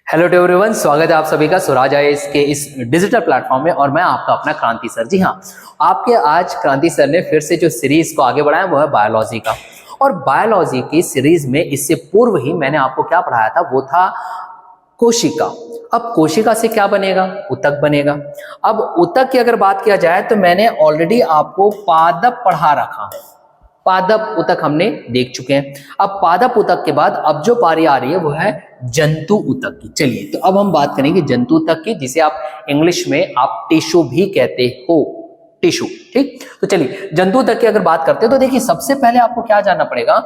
Hello to everyone, स्वागत है आप सभी का स्वराज आईएएस के इस डिजिटल प्लेटफॉर्म में। और मैं आपका अपना क्रांति सर। जी हाँ, आपके आज क्रांति सर ने फिर से जो सीरीज को आगे बढ़ाया वो है बायोलॉजी का। और बायोलॉजी की सीरीज में इससे पूर्व ही मैंने आपको क्या पढ़ाया था, वो था कोशिका। अब कोशिका से क्या बनेगा? ऊतक बनेगा। अब ऊतक की अगर बात किया जाए तो मैंने ऑलरेडी आपको पादप पढ़ा रखा। पादप ऊतक हमने देख चुके हैं। अब पादप ऊतक के बाद अब जो पारी आ रही है वो है जंतु ऊतक की। चलिए, तो अब हम बात करेंगे जंतु ऊतक की, जिसे आप इंग्लिश में आप टिश्यू भी कहते हो, टिश्यू। ठीक, तो चलिए जंतु ऊतक की अगर बात करते हैं तो देखिए, सबसे पहले आपको क्या जानना पड़ेगा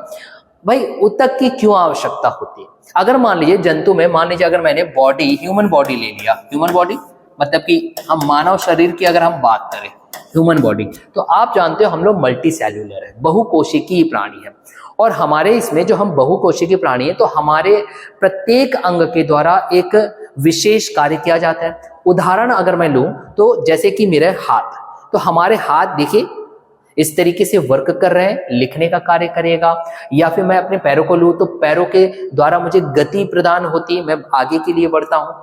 भाई, ऊतक की क्यों आवश्यकता होती है। अगर मान लीजिए जंतु में, मान लीजिए अगर मैंने बॉडी, ह्यूमन बॉडी ले लिया, ह्यूमन बॉडी मतलब कि हम मानव शरीर की अगर हम बात करें, ह्यूमन बॉडी, तो आप जानते हो हम लोग मल्टी सेल्यूलर है, बहुकोशिकीय प्राणी है। और हमारे इसमें जो हम बहुकोशिकीय प्राणी है, तो हमारे प्रत्येक अंग के द्वारा एक विशेष कार्य किया जाता है। उदाहरण अगर मैं लूं तो जैसे कि मेरे हाथ, तो हमारे हाथ देखिए इस तरीके से वर्क कर रहे हैं, लिखने का कार्य करेगा। या फिर मैं अपने पैरों को लूं तो पैरों के द्वारा मुझे गति प्रदान होती है, मैं आगे के लिए बढ़ता हूं।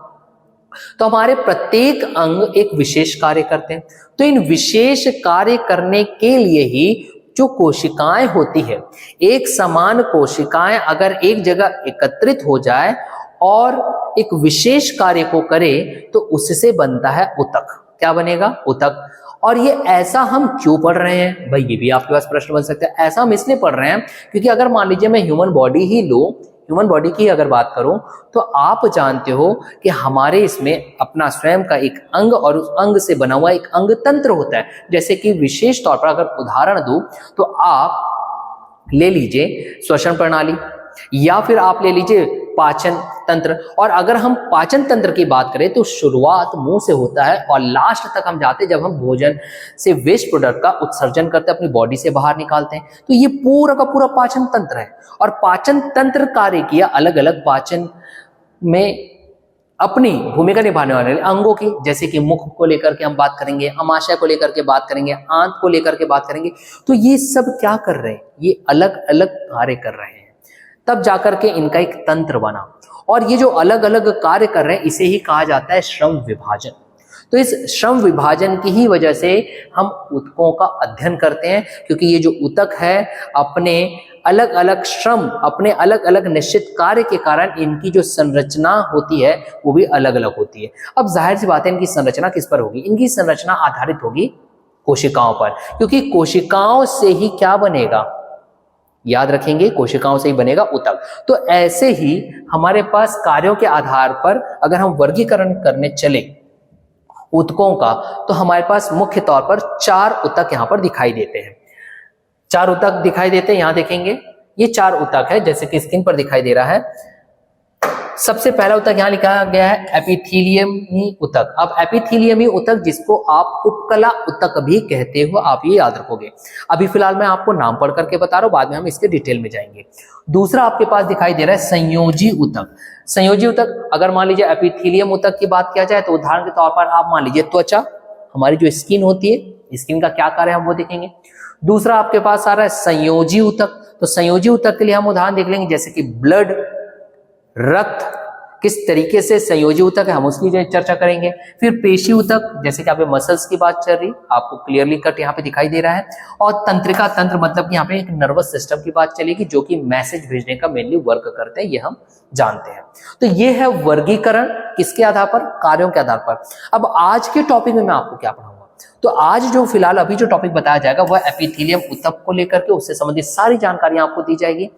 तो हमारे प्रत्येक अंग एक विशेष कार्य करते हैं। तो इन विशेष कार्य करने के लिए ही जो कोशिकाएं होती है, एक समान कोशिकाएं अगर एक जगह एकत्रित हो जाए और एक विशेष कार्य को करे तो उससे बनता है ऊतक। क्या बनेगा? ऊतक। और ये ऐसा हम क्यों पढ़ रहे हैं भाई, ये भी आपके पास प्रश्न बन सकता है। ऐसा हम इसलिए पढ़ रहे हैं क्योंकि अगर मान लीजिए मैं ह्यूमन बॉडी ही लूं, ह्यूमन बॉडी की अगर बात करूं, तो आप जानते हो कि हमारे इसमें अपना स्वयं का एक अंग और उस अंग से बना हुआ एक अंग तंत्र होता है। जैसे कि विशेष तौर पर अगर उदाहरण दूं तो आप ले लीजिए श्वसन प्रणाली, या फिर आप ले लीजिए पाचन तंत्र। और अगर हम पाचन तंत्र की बात करें तो शुरुआत मुंह से होता है और लास्ट तक हम जाते हैं जब हम भोजन से वेस्ट प्रोडक्ट का उत्सर्जन करते हैं, अपनी बॉडी से बाहर निकालते हैं। तो ये पूरा का पूरा पाचन तंत्र है। और पाचन तंत्र कार्य किया अलग अलग पाचन में अपनी भूमिका निभाने वाले अंगों की, जैसे कि मुख को लेकर के हम बात करेंगे, आमाशय को लेकर के बात करेंगे, आंत को लेकर के बात करेंगे। तो ये सब क्या कर रहे हैं? ये अलग अलग कार्य कर रहे हैं, तब जाकर के इनका एक तंत्र बना। और ये जो अलग अलग कार्य कर रहे हैं इसे ही कहा जाता है श्रम विभाजन। तो इस श्रम विभाजन की ही वजह से हम ऊतकों का अध्ययन करते हैं, क्योंकि ये जो ऊतक है अपने अलग अलग श्रम, अपने अलग अलग निश्चित कार्य के कारण इनकी जो संरचना होती है वो भी अलग अलग होती है। अब जाहिर सी बात है, इनकी संरचना किस पर होगी? इनकी संरचना आधारित होगी कोशिकाओं पर, क्योंकि कोशिकाओं से ही क्या बनेगा? याद रखेंगे, कोशिकाओं से ही बनेगा ऊतक। तो ऐसे ही हमारे पास कार्यों के आधार पर अगर हम वर्गीकरण करने चले ऊतकों का, तो हमारे पास मुख्य तौर पर 4 ऊतक यहां पर दिखाई देते हैं। 4 ऊतक दिखाई देते हैं, यहां देखेंगे ये 4 ऊतक है, जैसे कि स्क्रीन पर दिखाई दे रहा है। सबसे पहला ऊतक यहां लिखा गया है एपिथेलियमी ऊतक। अब एपिथेलियमी ऊतक, जिसको आप उपकला ऊतक भी कहते हो, आप ये याद रखोगे। अभी फिलहाल मैं आपको नाम पढ़ करके बता रहा हूं, बाद में हम इसके डिटेल में जाएंगे। दूसरा आपके पास दिखाई दे रहा है संयोजी ऊतक। संयोजी ऊतक, अगर मान लीजिए एपिथेलियम ऊतक की बात किया जाए तो उदाहरण के तौर पर आप मान लीजिए त्वचा, हमारी जो स्किन होती है, स्किन का क्या कार्य है हम वो देखेंगे। दूसरा आपके पास आ रहा है संयोजी ऊतक। तो संयोजी ऊतक के लिए हम उदाहरण देख लेंगे, जैसे कि ब्लड, रक्त किस तरीके से संयोजी ऊतक है, हम उसकी चर्चा करेंगे। फिर पेशी ऊतक, जैसे कि यहाँ पे मसल्स की बात चल रही, आपको क्लियरली कट यहाँ पे दिखाई दे रहा है। और तंत्रिका तंत्र, मतलब कि यहाँ पे एक नर्वस सिस्टम की बात चलेगी, जो कि मैसेज भेजने का मेनली वर्क करते हैं, ये हम जानते हैं। तो ये है वर्गीकरण, किसके आधार पर? कार्यों के आधार पर। अब आज के टॉपिक में मैं आपको क्या पढ़ाऊंगा, तो आज जो फिलहाल अभी जो टॉपिक बताया जाएगा वह एपिथेलियम ऊतक को लेकर के उससे संबंधित सारी जानकारी आपको दी जाएगी।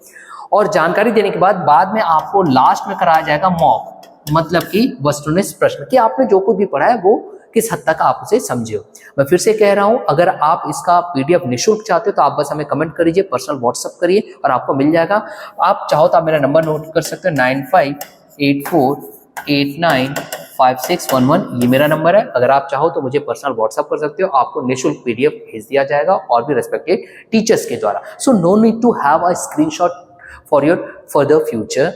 और जानकारी देने के बाद में आपको लास्ट में कराया जाएगा मॉक, मतलब कि वस्तुनिष्ठ प्रश्न, कि आपने जो कुछ भी पढ़ा है वो किस हद तक आप उसे समझे हो। मैं फिर से कह रहा हूं, अगर आप इसका PDF निःशुल्क चाहते हो तो आप बस हमें कमेंट करिए, पर्सनल व्हाट्सएप करिए और आपको मिल जाएगा। आप चाहो तो आप मेरा नंबर नोट कर सकते हो, 9584895611, ये मेरा नंबर है। अगर आप चाहो तो मुझे पर्सनल व्हाट्सएप कर सकते हो, आपको निःशुल्क PDF भेज दिया जाएगा और भी रेस्पेक्टेड टीचर्स के द्वारा। So no need to have a screenshot for your further future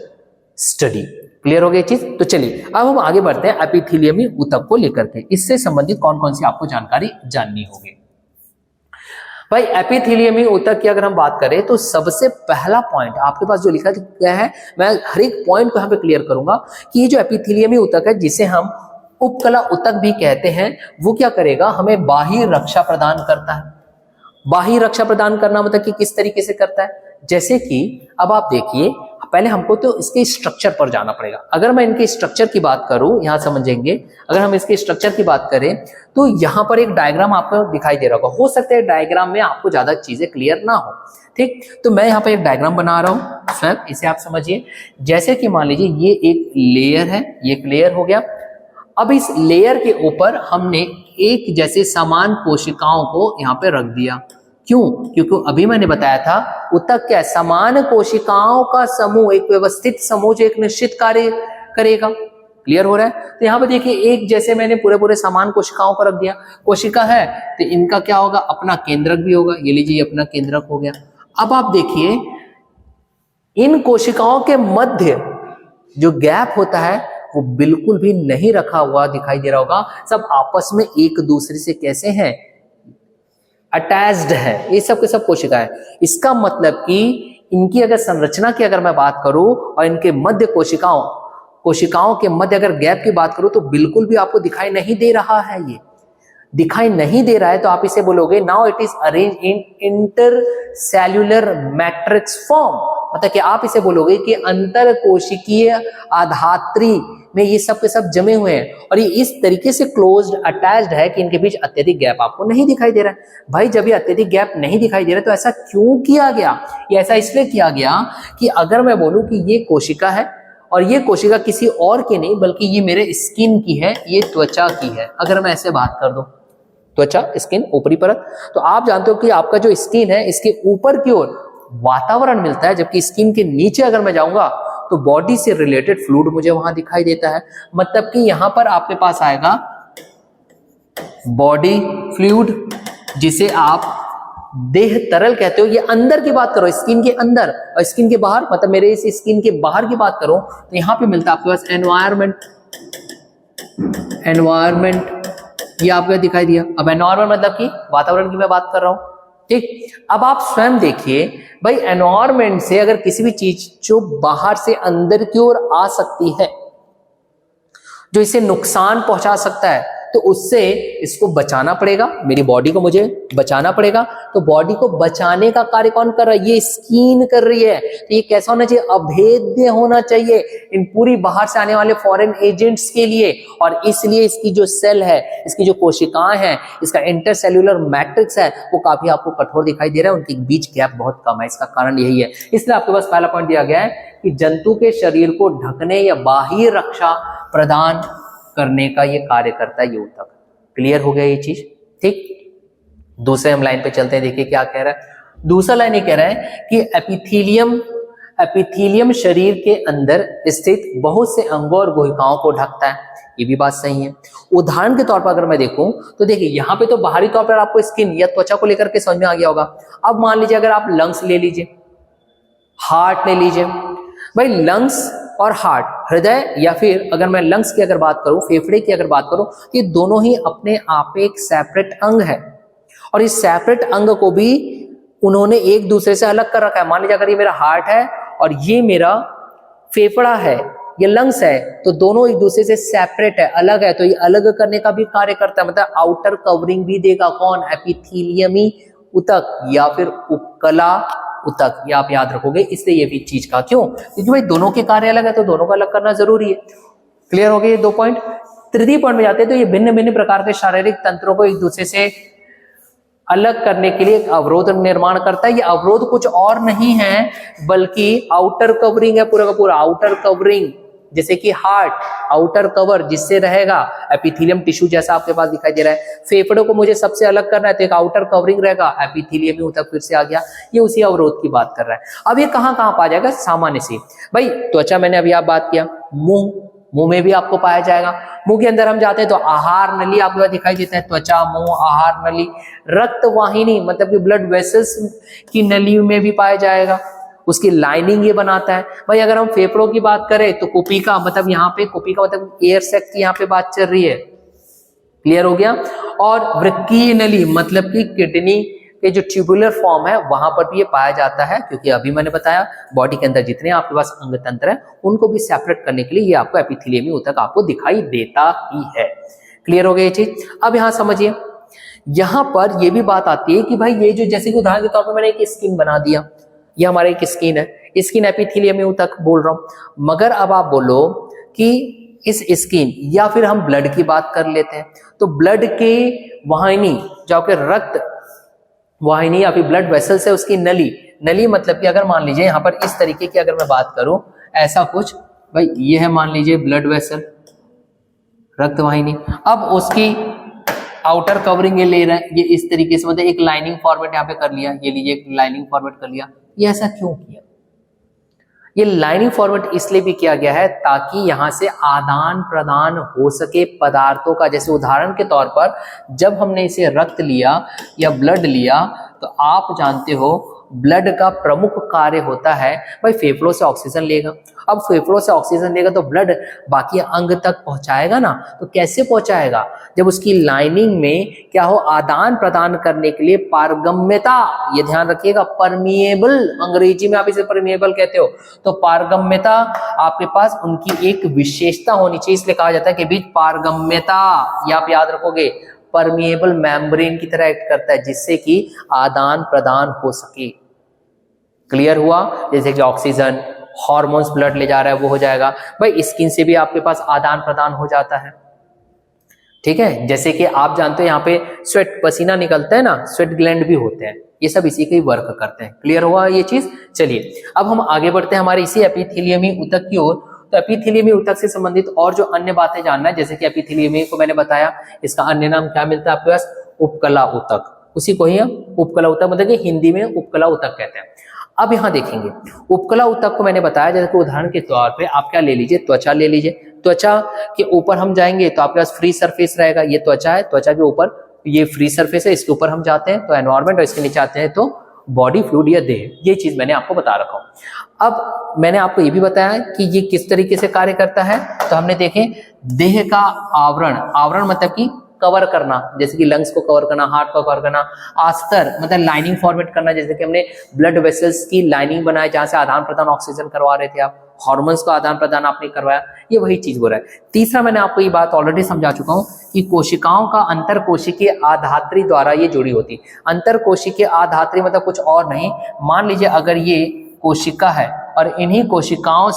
study. Clear हो गई चीज? तो चलिए अब हम आगे बढ़ते हैं एपिथेलियमी ऊतक को लेकर के। इससे संबंधित कौन कौन सी आपको जानकारी जाननी होगी। भाई एपिथेलियमी ऊतक की अगर हम बात करें तो सबसे पहला पॉइंट आपके पास जो लिखा गया है, मैं हर एक पॉइंट को यहाँ पे क्लियर करूंगा कि ये जो एपिथेलियमी ऊतक है जिसे हम उपकला ऊतक भी कहते हैं, वो क्या करेगा, हमें बाह्य रक्षा प्रदान करता है। बाह्य रक्षा प्रदान करना मतलब कि किस तरीके से करता है, जैसे कि अब आप देखिए, पहले हमको तो इसके स्ट्रक्चर पर जाना पड़ेगा। अगर मैं इनके स्ट्रक्चर की बात करूं, यहां समझेंगे, अगर हम इसके स्ट्रक्चर की बात करें तो यहां पर एक डायग्राम आपको दिखाई दे रहा होगा। हो सकता है डायग्राम में आपको ज्यादा चीजें क्लियर ना हो, ठीक, तो मैं यहाँ पे एक डायग्राम बना रहा हूं स्वयं, इसे आप समझिए। जैसे कि मान लीजिए ये एक लेयर है, ये एक लेयर हो गया। अब इस लेयर के ऊपर हमने एक जैसे समान कोशिकाओं को यहाँ पे रख दिया। क्यों? क्योंकि अभी मैंने बताया था ऊतक क्या है, समान कोशिकाओं का समूह, एक व्यवस्थित समूह जो एक निश्चित कार्य करेगा। क्लियर हो रहा है? तो यहाँ पे देखिए, एक जैसे मैंने पूरे समान कोशिकाओं को रख दिया। कोशिका है तो इनका क्या होगा, अपना केंद्रक भी होगा। ये लीजिए, ये अपना केंद्रक हो गया। अब आप देखिए, इन कोशिकाओं के मध्य जो गैप होता है वो बिल्कुल भी नहीं रखा हुआ दिखाई दे रहा होगा। सब आपस में एक दूसरे से कैसे हैं, अटैच्ड है, ये सब के सब कोशिकाएं। इसका मतलब कि इनकी अगर संरचना की अगर मैं बात करूं और इनके मध्य कोशिकाओं के मध्य अगर गैप की बात करूं तो बिल्कुल भी आपको दिखाई नहीं दे रहा है। ये दिखाई नहीं दे रहा है तो आप इसे बोलोगे now it is arrange in intercellular matrix form, मतलब कि आप इसे बोलोगे कि अंतर कोशिकीय आधात्री में ये सब के सब जमे हुए हैं और ये इस तरीके से क्लोज्ड अटैच्ड है कि इनके बीच अत्यधिक गैप आपको नहीं दिखाई दे रहा है। भाई जब ये अत्यधिक गैप नहीं दिखाई दे रहा है तो ऐसा क्यों किया गया? ये ऐसा इसलिए किया गया कि अगर मैं बोलूं कि ये कोशिका है और ये कोशिका किसी और की नहीं बल्कि ये मेरे स्किन की है, ये त्वचा की है, अगर मैं ऐसे बात कर दूं, त्वचा स्किन ऊपरी परत, तो आप जानते हो कि आपका जो स्किन है इसके ऊपर की ओर वातावरण मिलता है, जबकि स्किन के नीचे अगर मैं जाऊंगा तो बॉडी से रिलेटेड फ्लूइड मुझे वहां दिखाई देता है। मतलब कि यहां पर आपके पास आएगा बॉडी फ्लूइड, जिसे आप देह तरल कहते हो। ये अंदर की बात करो, स्किन के अंदर, और स्किन के बाहर मतलब मेरे इस स्किन के बाहर की बात करो तो यहां पे मिलता है आपके पास एनवायरमेंट, ये आपको दिखाई दिया। अब एनवायरमेंट मतलब कि वातावरण की मैं बात कर रहा हूं, ठीक। अब आप स्वयं देखिए भाई, एनवायरमेंट से अगर किसी भी चीज जो बाहर से अंदर की ओर आ सकती है, जो इसे नुकसान पहुंचा सकता है, तो उससे इसको बचाना पड़ेगा, मेरी बॉडी को मुझे बचाना पड़ेगा। तो बॉडी को बचाने का कार्य कौन कर रहा है? ये स्किन कर रही है। तो ये कैसा होना चाहिए? अभेद्य होना चाहिए इन पूरी बाहर से आने वाले फॉरेन एजेंट्स के लिए। और इसलिए इसकी जो सेल है, इसकी जो कोशिकाएं हैं, इसका इंटरसेल्युलर मैट्रिक्स है, वो काफी आपको कठोर दिखाई दे रहा है, उनके बीच गैप बहुत कम है। इसका कारण यही है। इसलिए आपके पास पहला पॉइंट दिया गया है कि जंतु के शरीर को ढकने या बाह्य रक्षा प्रदान करने का ये कार्य करता है ये ऊतक। क्लियर हो गया ये चीज, ठीक। दूसरे हम लाइन पे चलते हैं, देखिए क्या कह रहा है। दूसरा लाइन ये कह रहा है कि एपिथेलियम शरीर के अंदर स्थित बहुत से अंगों और गुहिकाओं को ढकता है। ये भी बात सही है। उदाहरण के तौर पर अगर मैं देखूं तो देखिए, यहाँ पे तो बाहरी तौर पर आपको स्किन या त्वचा को लेकर के समझ में आ गया होगा। अब मान लीजिए अगर आप लंग्स ले लीजिए, हार्ट ले लीजिए। भाई लंग्स और हार्ट, हृदय, या फिर अगर मैं लंग्स की अगर बात करूं, फेफड़े की अगर बात करूं, तो ये दोनों ही अपने आप एक सेपरेट अंग है। और इस सेपरेट अंग को भी उन्होंने एक दूसरे से अलग कर रखा है। मान लीजिए अगर ये मेरा हार्ट है और ये मेरा फेफड़ा है, ये लंग्स है, तो दोनों एक दूसरे से सेपरेट है, अलग है। तो ये अलग करने का भी कार्य करता है, मतलब आउटर कवरिंग भी देगा कौन? एपिथेलियमी ऊतक या फिर उपकला ऊतक, ये आप याद रखोगे। इसलिए ये भी चीज का क्यों? क्योंकि भाई दोनों के कार्य अलग है तो दोनों को अलग करना जरूरी है। क्लियर हो गए ये दो पॉइंट। तृतीय पॉइंट में जाते हैं तो ये भिन्न भिन्न प्रकार के शारीरिक तंत्रों को एक दूसरे से अलग करने के लिए एक अवरोध निर्माण करता है। ये अवरोध कुछ और नहीं है बल्कि आउटर कवरिंग है, पूरा का पूरा आउटर कवरिंग। जैसे कि हार्ट, आउटर कवर जिससे रहेगा एपिथेलियम टिश्यू जैसा आपके पास दिखाई दे रहा है। फेफड़ों को मुझे सबसे अलग करना है तो एक आउटर कवरिंग रहेगा, एपिथेलियम ऊतक फिर से आ गया। ये उसी अवरोध की बात कर रहा है। अब ये कहां कहां पाया जाएगा? सामान्य से भाई त्वचा, मैंने अभी आप बात किया। मुंह में भी आपको पाया जाएगा। मुंह के अंदर हम जाते हैं तो आहार नली आपको पास दिखाई देता है, त्वचा, मुंह, आहार नली। रक्त वाहिनी मतलब कि ब्लड वेसल्स की नली में भी पाया जाएगा, उसकी लाइनिंग ये बनाता है। भाई अगर हम फेफड़ों की बात करें तो कुपिका, मतलब यहाँ पे कुपिका मतलब एयर सैक की यहाँ पे बात चल रही है। क्लियर हो गया। और वृक्कीय नली मतलब कि किडनी ये जो ट्यूबुलर फॉर्म है वहां पर भी ये पाया जाता है, क्योंकि अभी मैंने बताया बॉडी के अंदर जितने आपके पास अंग तंत्र है उनको भी सेपरेट करने के लिए ये आपको एपिथेलियमी ऊतक आपको दिखाई देता ही है। क्लियर हो गई ये चीज। अब यहां समझिए, यहां पर ये भी बात आती है कि भाई ये जो जैसे कि उदाहरण के तौर पर मैंने एक स्किन बना दिया, ये हमारा एक स्किन है, स्किन एपिथेलियमी ऊतक बोल रहा हूं, मगर अब आप बोलो कि इस स्किन या फिर हम ब्लड की बात कर लेते हैं, तो ब्लड के वाहिनी जो आपके रक्त वाहिनी या फिर ब्लड वेसल्स है उसकी नली, नली मतलब कि अगर मान लीजिए यहाँ पर इस तरीके की अगर मैं बात करूं ऐसा कुछ, भाई ये है मान लीजिए ब्लड वेसल रक्त वाहिनी, अब उसकी आउटर कवरिंग ये ले रहा है, ये इस तरीके से मतलब एक लाइनिंग फॉर्मेट यहाँ पे कर लिया, ये लीजिए एक लाइनिंग फॉर्मेट कर लिया। ये ऐसा क्यों किया? ये लाइनिंग फॉर्मेट इसलिए भी किया गया है ताकि यहां से आदान प्रदान हो सके पदार्थों का। जैसे उदाहरण के तौर पर जब हमने इसे रक्त लिया या ब्लड लिया, तो आप जानते हो ब्लड का प्रमुख कार्य होता है भाई फेफड़ों से ऑक्सीजन लेगा। अब फेफड़ों से ऑक्सीजन लेगा तो ब्लड बाकी अंग तक पहुंचाएगा ना, तो कैसे पहुंचाएगा? जब उसकी लाइनिंग में क्या हो, आदान प्रदान करने के लिए पारगम्यता, ये ध्यान रखिएगा, परमिएबल, अंग्रेजी में आप इसे परमिएबल कहते हो, तो पारगम्यता आपके पास उनकी एक विशेषता होनी चाहिए, इसलिए कहा जाता है कि बीच पारगम्यता, ये आप याद रखोगे, परमिएबल मेम्ब्रेन की तरह एक्ट करता है जिससे कि आदान प्रदान हो सके। क्लियर हुआ? जैसे कि ऑक्सीजन, हार्मोन्स ब्लड ले जा रहा है वो हो जाएगा, भाई स्किन से भी आपके पास आदान प्रदान हो जाता है। ठीक है, जैसे कि आप जानते हो यहाँ पे स्वेट, पसीना निकलता है ना, स्वेट ग्लैंड भी होते हैं, ये सब इसी के ही वर्क करते हैं। क्लियर हुआ ये चीज? चलिए अब हम आगे बढ़ते हैं हमारे इसी एपिथेलियमी ऊतक की ओर। तो एपिथेलियमी ऊतक से संबंधित और जो अन्य बातें जानना है, जैसे कि एपिथेलियमी को मैंने बताया, इसका अन्य नाम क्या मिलता है आपके पास? उपकला ऊतक, उसी को ही हम उपकला ऊतक मतलब कि हिंदी में उपकला ऊतक कहते हैं। अब यहां देखेंगे उपकला ऊतक को मैंने बताया, जैसे कि उदाहरण के तौर पे आप क्या ले लीजिए, त्वचा ले लीजिए। त्वचा के ऊपर हम जाएंगे तो आपके पास फ्री सरफेस रहेगा, ये त्वचा है, त्वचा के ऊपर ये फ्री सरफेस है, इसके ऊपर हम जाते हैं तो एनवायरमेंट, और इसके नीचे आते हैं तो बॉडी फ्लूइड या देह, ये चीज मैंने आपको बता रखा हूं। अब मैंने आपको ये भी बताया कि ये किस तरीके से कार्य करता है, तो हमने देखे देह का आवरण, आवरण मतलब कि कवर करना, जैसे कि लंग्स को कवर करना, हार्ट को कवर करना, आस्तर मतलब लाइनिंग फॉर्मेट करना, जैसे कि हमने ब्लड वेसल्स की लाइनिंग बनाई जहां से आदान प्रदान ऑक्सीजन करवा रहे थे आप, हार्मोन्स का आदान प्रदान आपने करवाया, ये वही चीज हो रहा है। तीसरा मैंने आपको ये बात ऑलरेडी समझा चुका हूं कि कोशिकाओं का अंतर कोशिकीय आधात्री द्वारा ये जुड़ी होती। अंतर कोशिकीय आधात्री मतलब कुछ और नहीं, मान लीजिए अगर ये कोशिका है और इन्हीं कोशिकाओं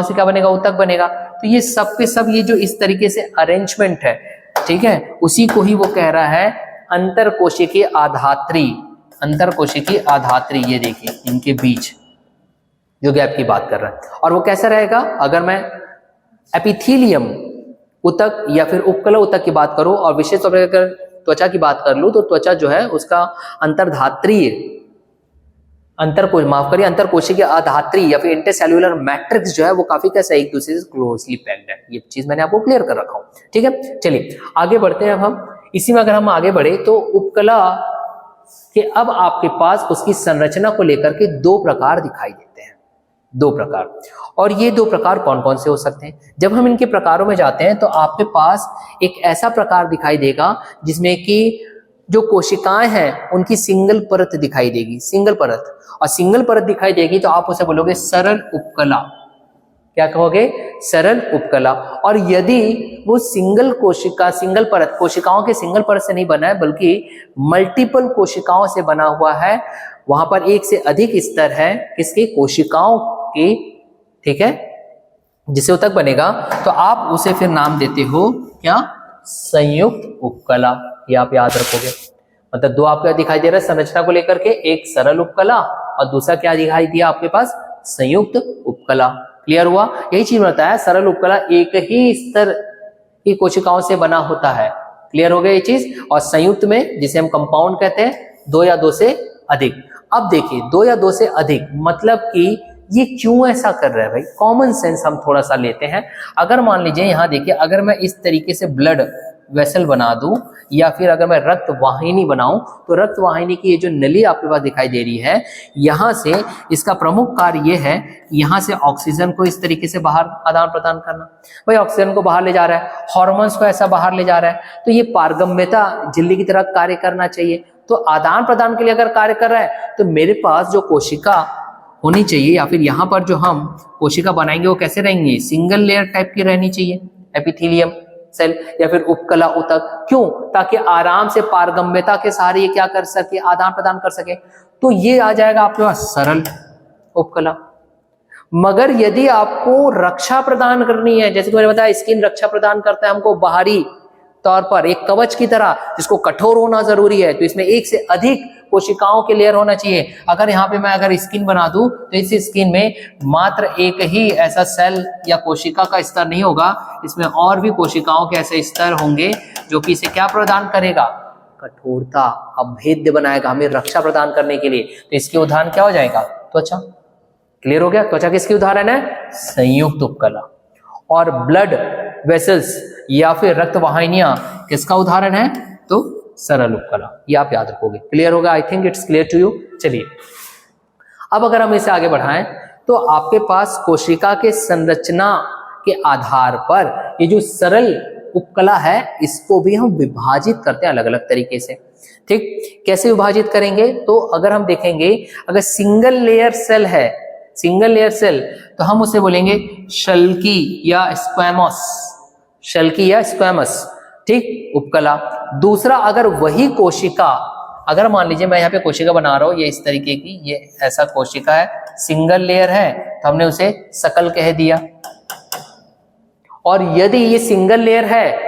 से क्या बनेगा? ऊतक बनेगा। तो ये सब के सब ये जो इस तरीके से अरेंजमेंट है, ठीक है, उसी को ही वो कह रहा है अंतर कोशिकीय आधात्री। अंतर कोशिकीय आधात्री, ये देखिए इनके बीच जो गैप की बात कर रहा है, और वो कैसा रहेगा? अगर मैं एपिथेलियम ऊतक या फिर उपकला ऊतक की बात करूं और विशेष तौर पर अगर त्वचा की बात कर लूं, तो त्वचा जो है उसका अंतरधात्रीय अंतर कोशिकीय आधात्री या फिर इंटरसेल्युलर मैट्रिक्स जो है वो काफी कैसा एक दूसरे से क्लोजली पैक्ड है। ये चीज मैंने आपको क्लियर कर रखा हूं। ठीक है, चलिए आगे बढ़ते हैं। अब हम इसी में अगर हम आगे बढ़े तो उपकला के अब आपके पास उसकी संरचना को लेकर के दो प्रकार दिखाई देते हैं, दो प्रकार। और ये दो प्रकार कौन कौन से हो सकते हैं? जब हम इनके प्रकारों में जाते हैं तो आपके पास एक ऐसा प्रकार दिखाई देगा जिसमें कि जो कोशिकाएं हैं उनकी सिंगल परत दिखाई देगी, सिंगल परत, और सिंगल परत दिखाई देगी तो आप उसे बोलोगे सरल उपकला। क्या कहोगे? सरल उपकला। और यदि वो सिंगल कोशिका, सिंगल परत, कोशिकाओं के सिंगल परत से नहीं बना है बल्कि मल्टीपल कोशिकाओं से बना हुआ है, वहां पर एक से अधिक स्तर है किसके? कोशिकाओं के, ठीक है, जिसे ऊतक बनेगा, तो आप उसे फिर नाम देते हो क्या? संयुक्त उपकला। ये आप याद रखोगे। मतलब दो आपका दिखाई दे रहा है संरचना को लेकर के, एक सरल उपकला और दूसरा क्या दिखाई दिया आपके पास? संयुक्त उपकला। क्लियर हुआ? यही चीज बताया, सरल उपकला एक ही स्तर की कोशिकाओं से बना होता है। क्लियर हो गया ये चीज? और संयुक्त में, जिसे हम कंपाउंड कहते हैं, दो या दो से अधिक। अब देखिए दो या दो से अधिक मतलब कि ये क्यों ऐसा कर रहा है भाई? कॉमन सेंस हम थोड़ा सा लेते हैं। अगर मान लीजिए यहां देखिए, अगर मैं इस तरीके से ब्लड वेसल बना दूं या फिर अगर मैं रक्त वाहिनी बनाऊं, तो रक्त वाहिनी की ये जो नली आपके पास दिखाई दे रही है, यहां से इसका प्रमुख कार्य ये है, यहां से ऑक्सीजन को इस तरीके से बाहर आदान प्रदान करना। भाई ऑक्सीजन को बाहर ले जा रहा है, हार्मोन्स को ऐसा बाहर ले जा रहा है, तो ये पारगम्यता झिल्ली की तरह कार्य करना चाहिए। तो आदान प्रदान के लिए अगर कार्य कर रहा है तो मेरे पास जो कोशिका होनी चाहिए या फिर यहाँ पर जो हम कोशिका बनाएंगे वो कैसे रहेंगी, सिंगल लेयर टाइप की रहनी चाहिए, एपिथेलियम सेल या फिर उपकला ऊतक। क्यों? ताकि आराम से पारगम्यता के सहारे ये क्या कर सके, आदान प्रदान कर सके। तो ये आ जाएगा आपके पास सरल उपकला। मगर यदि आपको रक्षा प्रदान करनी है, जैसे कि मैंने बताया स्किन रक्षा प्रदान करता है हमको बाहरी तौर पर एक कवच की तरह जिसको कठोर होना जरूरी है, तो इसमें एक से अधिक कोशिकाओं के लेयर होना चाहिए। अगर यहाँ पे मैं अगर स्किन बना दूं तो इस स्किन में मात्र एक ही ऐसा सेल या कोशिका का स्तर नहीं होगा, इसमें और भी कोशिकाओं के ऐसे स्तर होंगे जो कि इसे क्या प्रदान करेगा, कठोरता, अभेद्य बनाएगा, हमें रक्षा प्रदान करने के लिए। तो इसके उदाहरण क्या हो जाएगा, त्वचा। क्लियर हो गया? त्वचा किसकी उदाहरण है, संयुक्त उपकला। और ब्लड वेसल्स या फिर रक्त वाहिनियां किसका उदाहरण है, तो सरल उपकला। ये आप याद रखोगे। क्लियर होगा? I think it's clear to you. चलिए अब अगर हम इसे आगे बढ़ाएं तो आपके पास कोशिका के संरचना के आधार पर ये जो सरल उपकला है इसको भी हम विभाजित करते हैं अलग अलग तरीके से। ठीक, कैसे विभाजित करेंगे, तो अगर हम देखेंगे अगर सिंगल लेयर सेल है, सिंगल लेयर सेल, तो हम उसे बोलेंगे शल्की या स्क्वैमस, शल्की या स्क्वैमस। ठीक, उपकला। दूसरा, अगर वही कोशिका, अगर मान लीजिए मैं यहाँ पे कोशिका बना रहा हूं ये इस तरीके की, ये ऐसा कोशिका है, सिंगल लेयर है, तो हमने उसे सकल कह दिया। और यदि ये सिंगल लेयर है,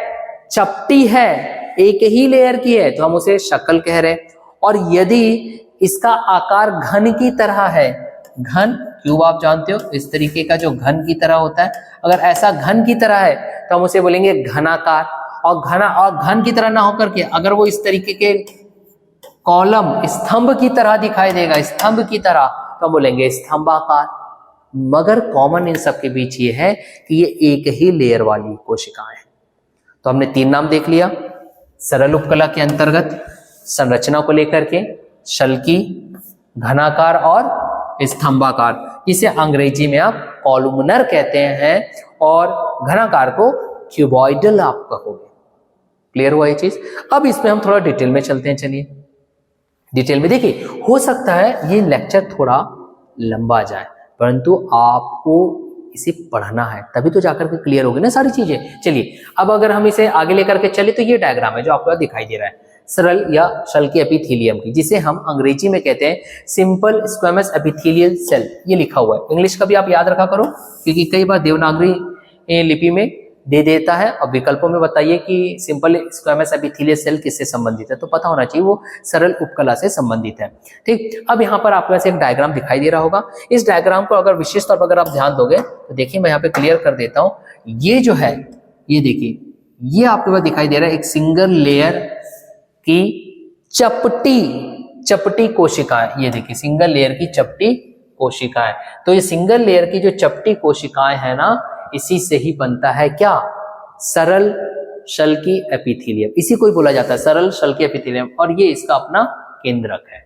चपटी है, एक ही लेयर की है, तो हम उसे शकल कह रहे हैं। और यदि इसका आकार घन की तरह है, घन क्यूब आप जानते हो, इस तरीके का जो घन की तरह होता है, अगर ऐसा घन की तरह है तो हम उसे बोलेंगे घनाकार। और घन की तरह ना होकर के अगर वो इस तरीके के कॉलम स्तंभ की तरह दिखाई देगा, स्तंभ की तरह, तो हम बोलेंगे स्तंभाकार। मगर कॉमन इन सब के बीच ये है कि ये एक ही लेयर वाली कोशिकाएं हैं। तो हमने 3 नाम देख लिया सरल उपकला के अंतर्गत, संरचना को लेकर के शल्की, घनाकार और स्तंभाकार। इसे अंग्रेजी में आप कॉलुमनर कहते हैं और घनाकार को क्यूबॉइडल आप कहोगे। क्लियर हुआ ये चीज? अब इसमें हम थोड़ा डिटेल में चलते हैं। चलिए डिटेल में देखिए, हो सकता है ये लेक्चर थोड़ा लंबा जाए, परंतु आपको इसे पढ़ना है तभी तो जाकर के क्लियर होगी ना सारी चीजें। चलिए अब अगर हम इसे आगे लेकर के चले तो ये डायग्राम है जो आपको दिखाई दे रहा है सरल या शल्की एपिथेलियम की, जिसे हम अंग्रेजी में कहते हैं सिंपल स्क्वैमस एपिथेलियल सेल। ये लिखा हुआ है, इंग्लिश का भी आप याद रखा करो क्योंकि कई बार देवनागरी लिपि में दे देता है। और विकल्पों में बताइए कि सिंपल स्क्वैमस एपिथेलियल सेल किससे संबंधित है, तो पता होना चाहिए वो सरल उपकला से संबंधित है। ठीक, अब यहाँ पर आपको ऐसे एक डायग्राम दिखाई दे रहा होगा। इस डायग्राम को अगर विशेष तौर पर अगर आप ध्यान दोगे तो देखिए मैं यहाँ पे क्लियर कर देता हूँ। ये जो है, ये देखिए, ये आपके पास दिखाई दे रहा है एक सिंगल लेयर की चपटी कोशिकाएं। ये देखिए सिंगल लेयर की चपटी कोशिकाएं। तो ये सिंगल लेयर की जो चपटी कोशिकाएं है ना, इसी से ही बनता है क्या, सरल शल्की एपिथेलियम। इसी को ही बोला जाता है सरल शल्की एपिथेलियम, और ये इसका अपना केंद्रक है।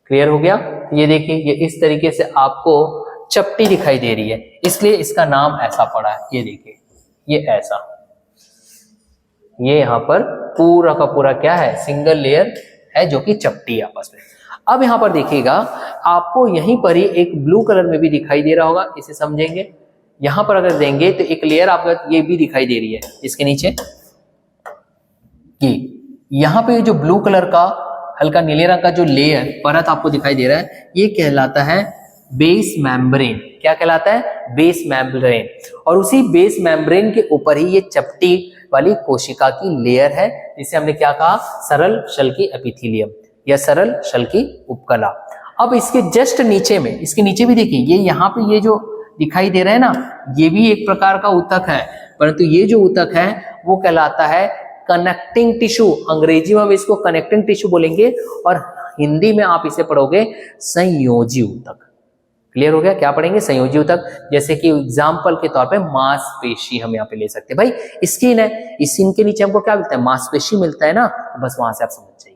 क्लियर हो गया? ये देखिए ये इस तरीके से आपको चपटी दिखाई दे रही है, इसलिए इसका नाम ऐसा पड़ा है। ये देखिए ये ऐसा, ये यहाँ पर पूरा का पूरा क्या है, सिंगल लेयर है जो कि चपटी है आपस में। अब यहाँ पर देखिएगा आपको यहीं पर ही एक ब्लू कलर में भी दिखाई दे रहा होगा, इसे समझेंगे। यहां पर अगर देंगे तो एक लेयर आपको ये भी दिखाई दे रही है इसके नीचे कि यहाँ पे जो ब्लू कलर का हल्का नीले रंग का जो लेयर परत आपको दिखाई दे रहा है, ये कहलाता है बेस मेम्ब्रेन। क्या कहलाता है? Base membrane. और उसी बेस मेम्ब्रेन के ऊपर ही ये चपटी वाली कोशिका की लेयर है, जिसे हमने क्या कहा, सरल शल्की एपिथेलियम या सरल शल्की उपकला। अब इसके जस्ट नीचे में, इसके नीचे भी देखिए ये यहाँ पे ये जो दिखाई दे रहा है ना, ये भी एक प्रकार का ऊतक है, परंतु ये जो ऊतक है वो कहलाता है कनेक्टिंग टिश्यू। अंग्रेजी में हम इसको कनेक्टिंग टिश्यू बोलेंगे और हिंदी में आप इसे पढ़ोगे संयोजी ऊतक। क्लियर हो गया? क्या पढ़ेंगे? संयोजी ऊतक। जैसे कि एग्जाम्पल के तौर पे मांसपेशी हम यहाँ पे ले सकते हैं। भाई स्किन है, इस स्किन के नीचे हमको क्या मिलता है? मांसपेशी मिलता है ना, तो बस वहां से आप समझ जाइए।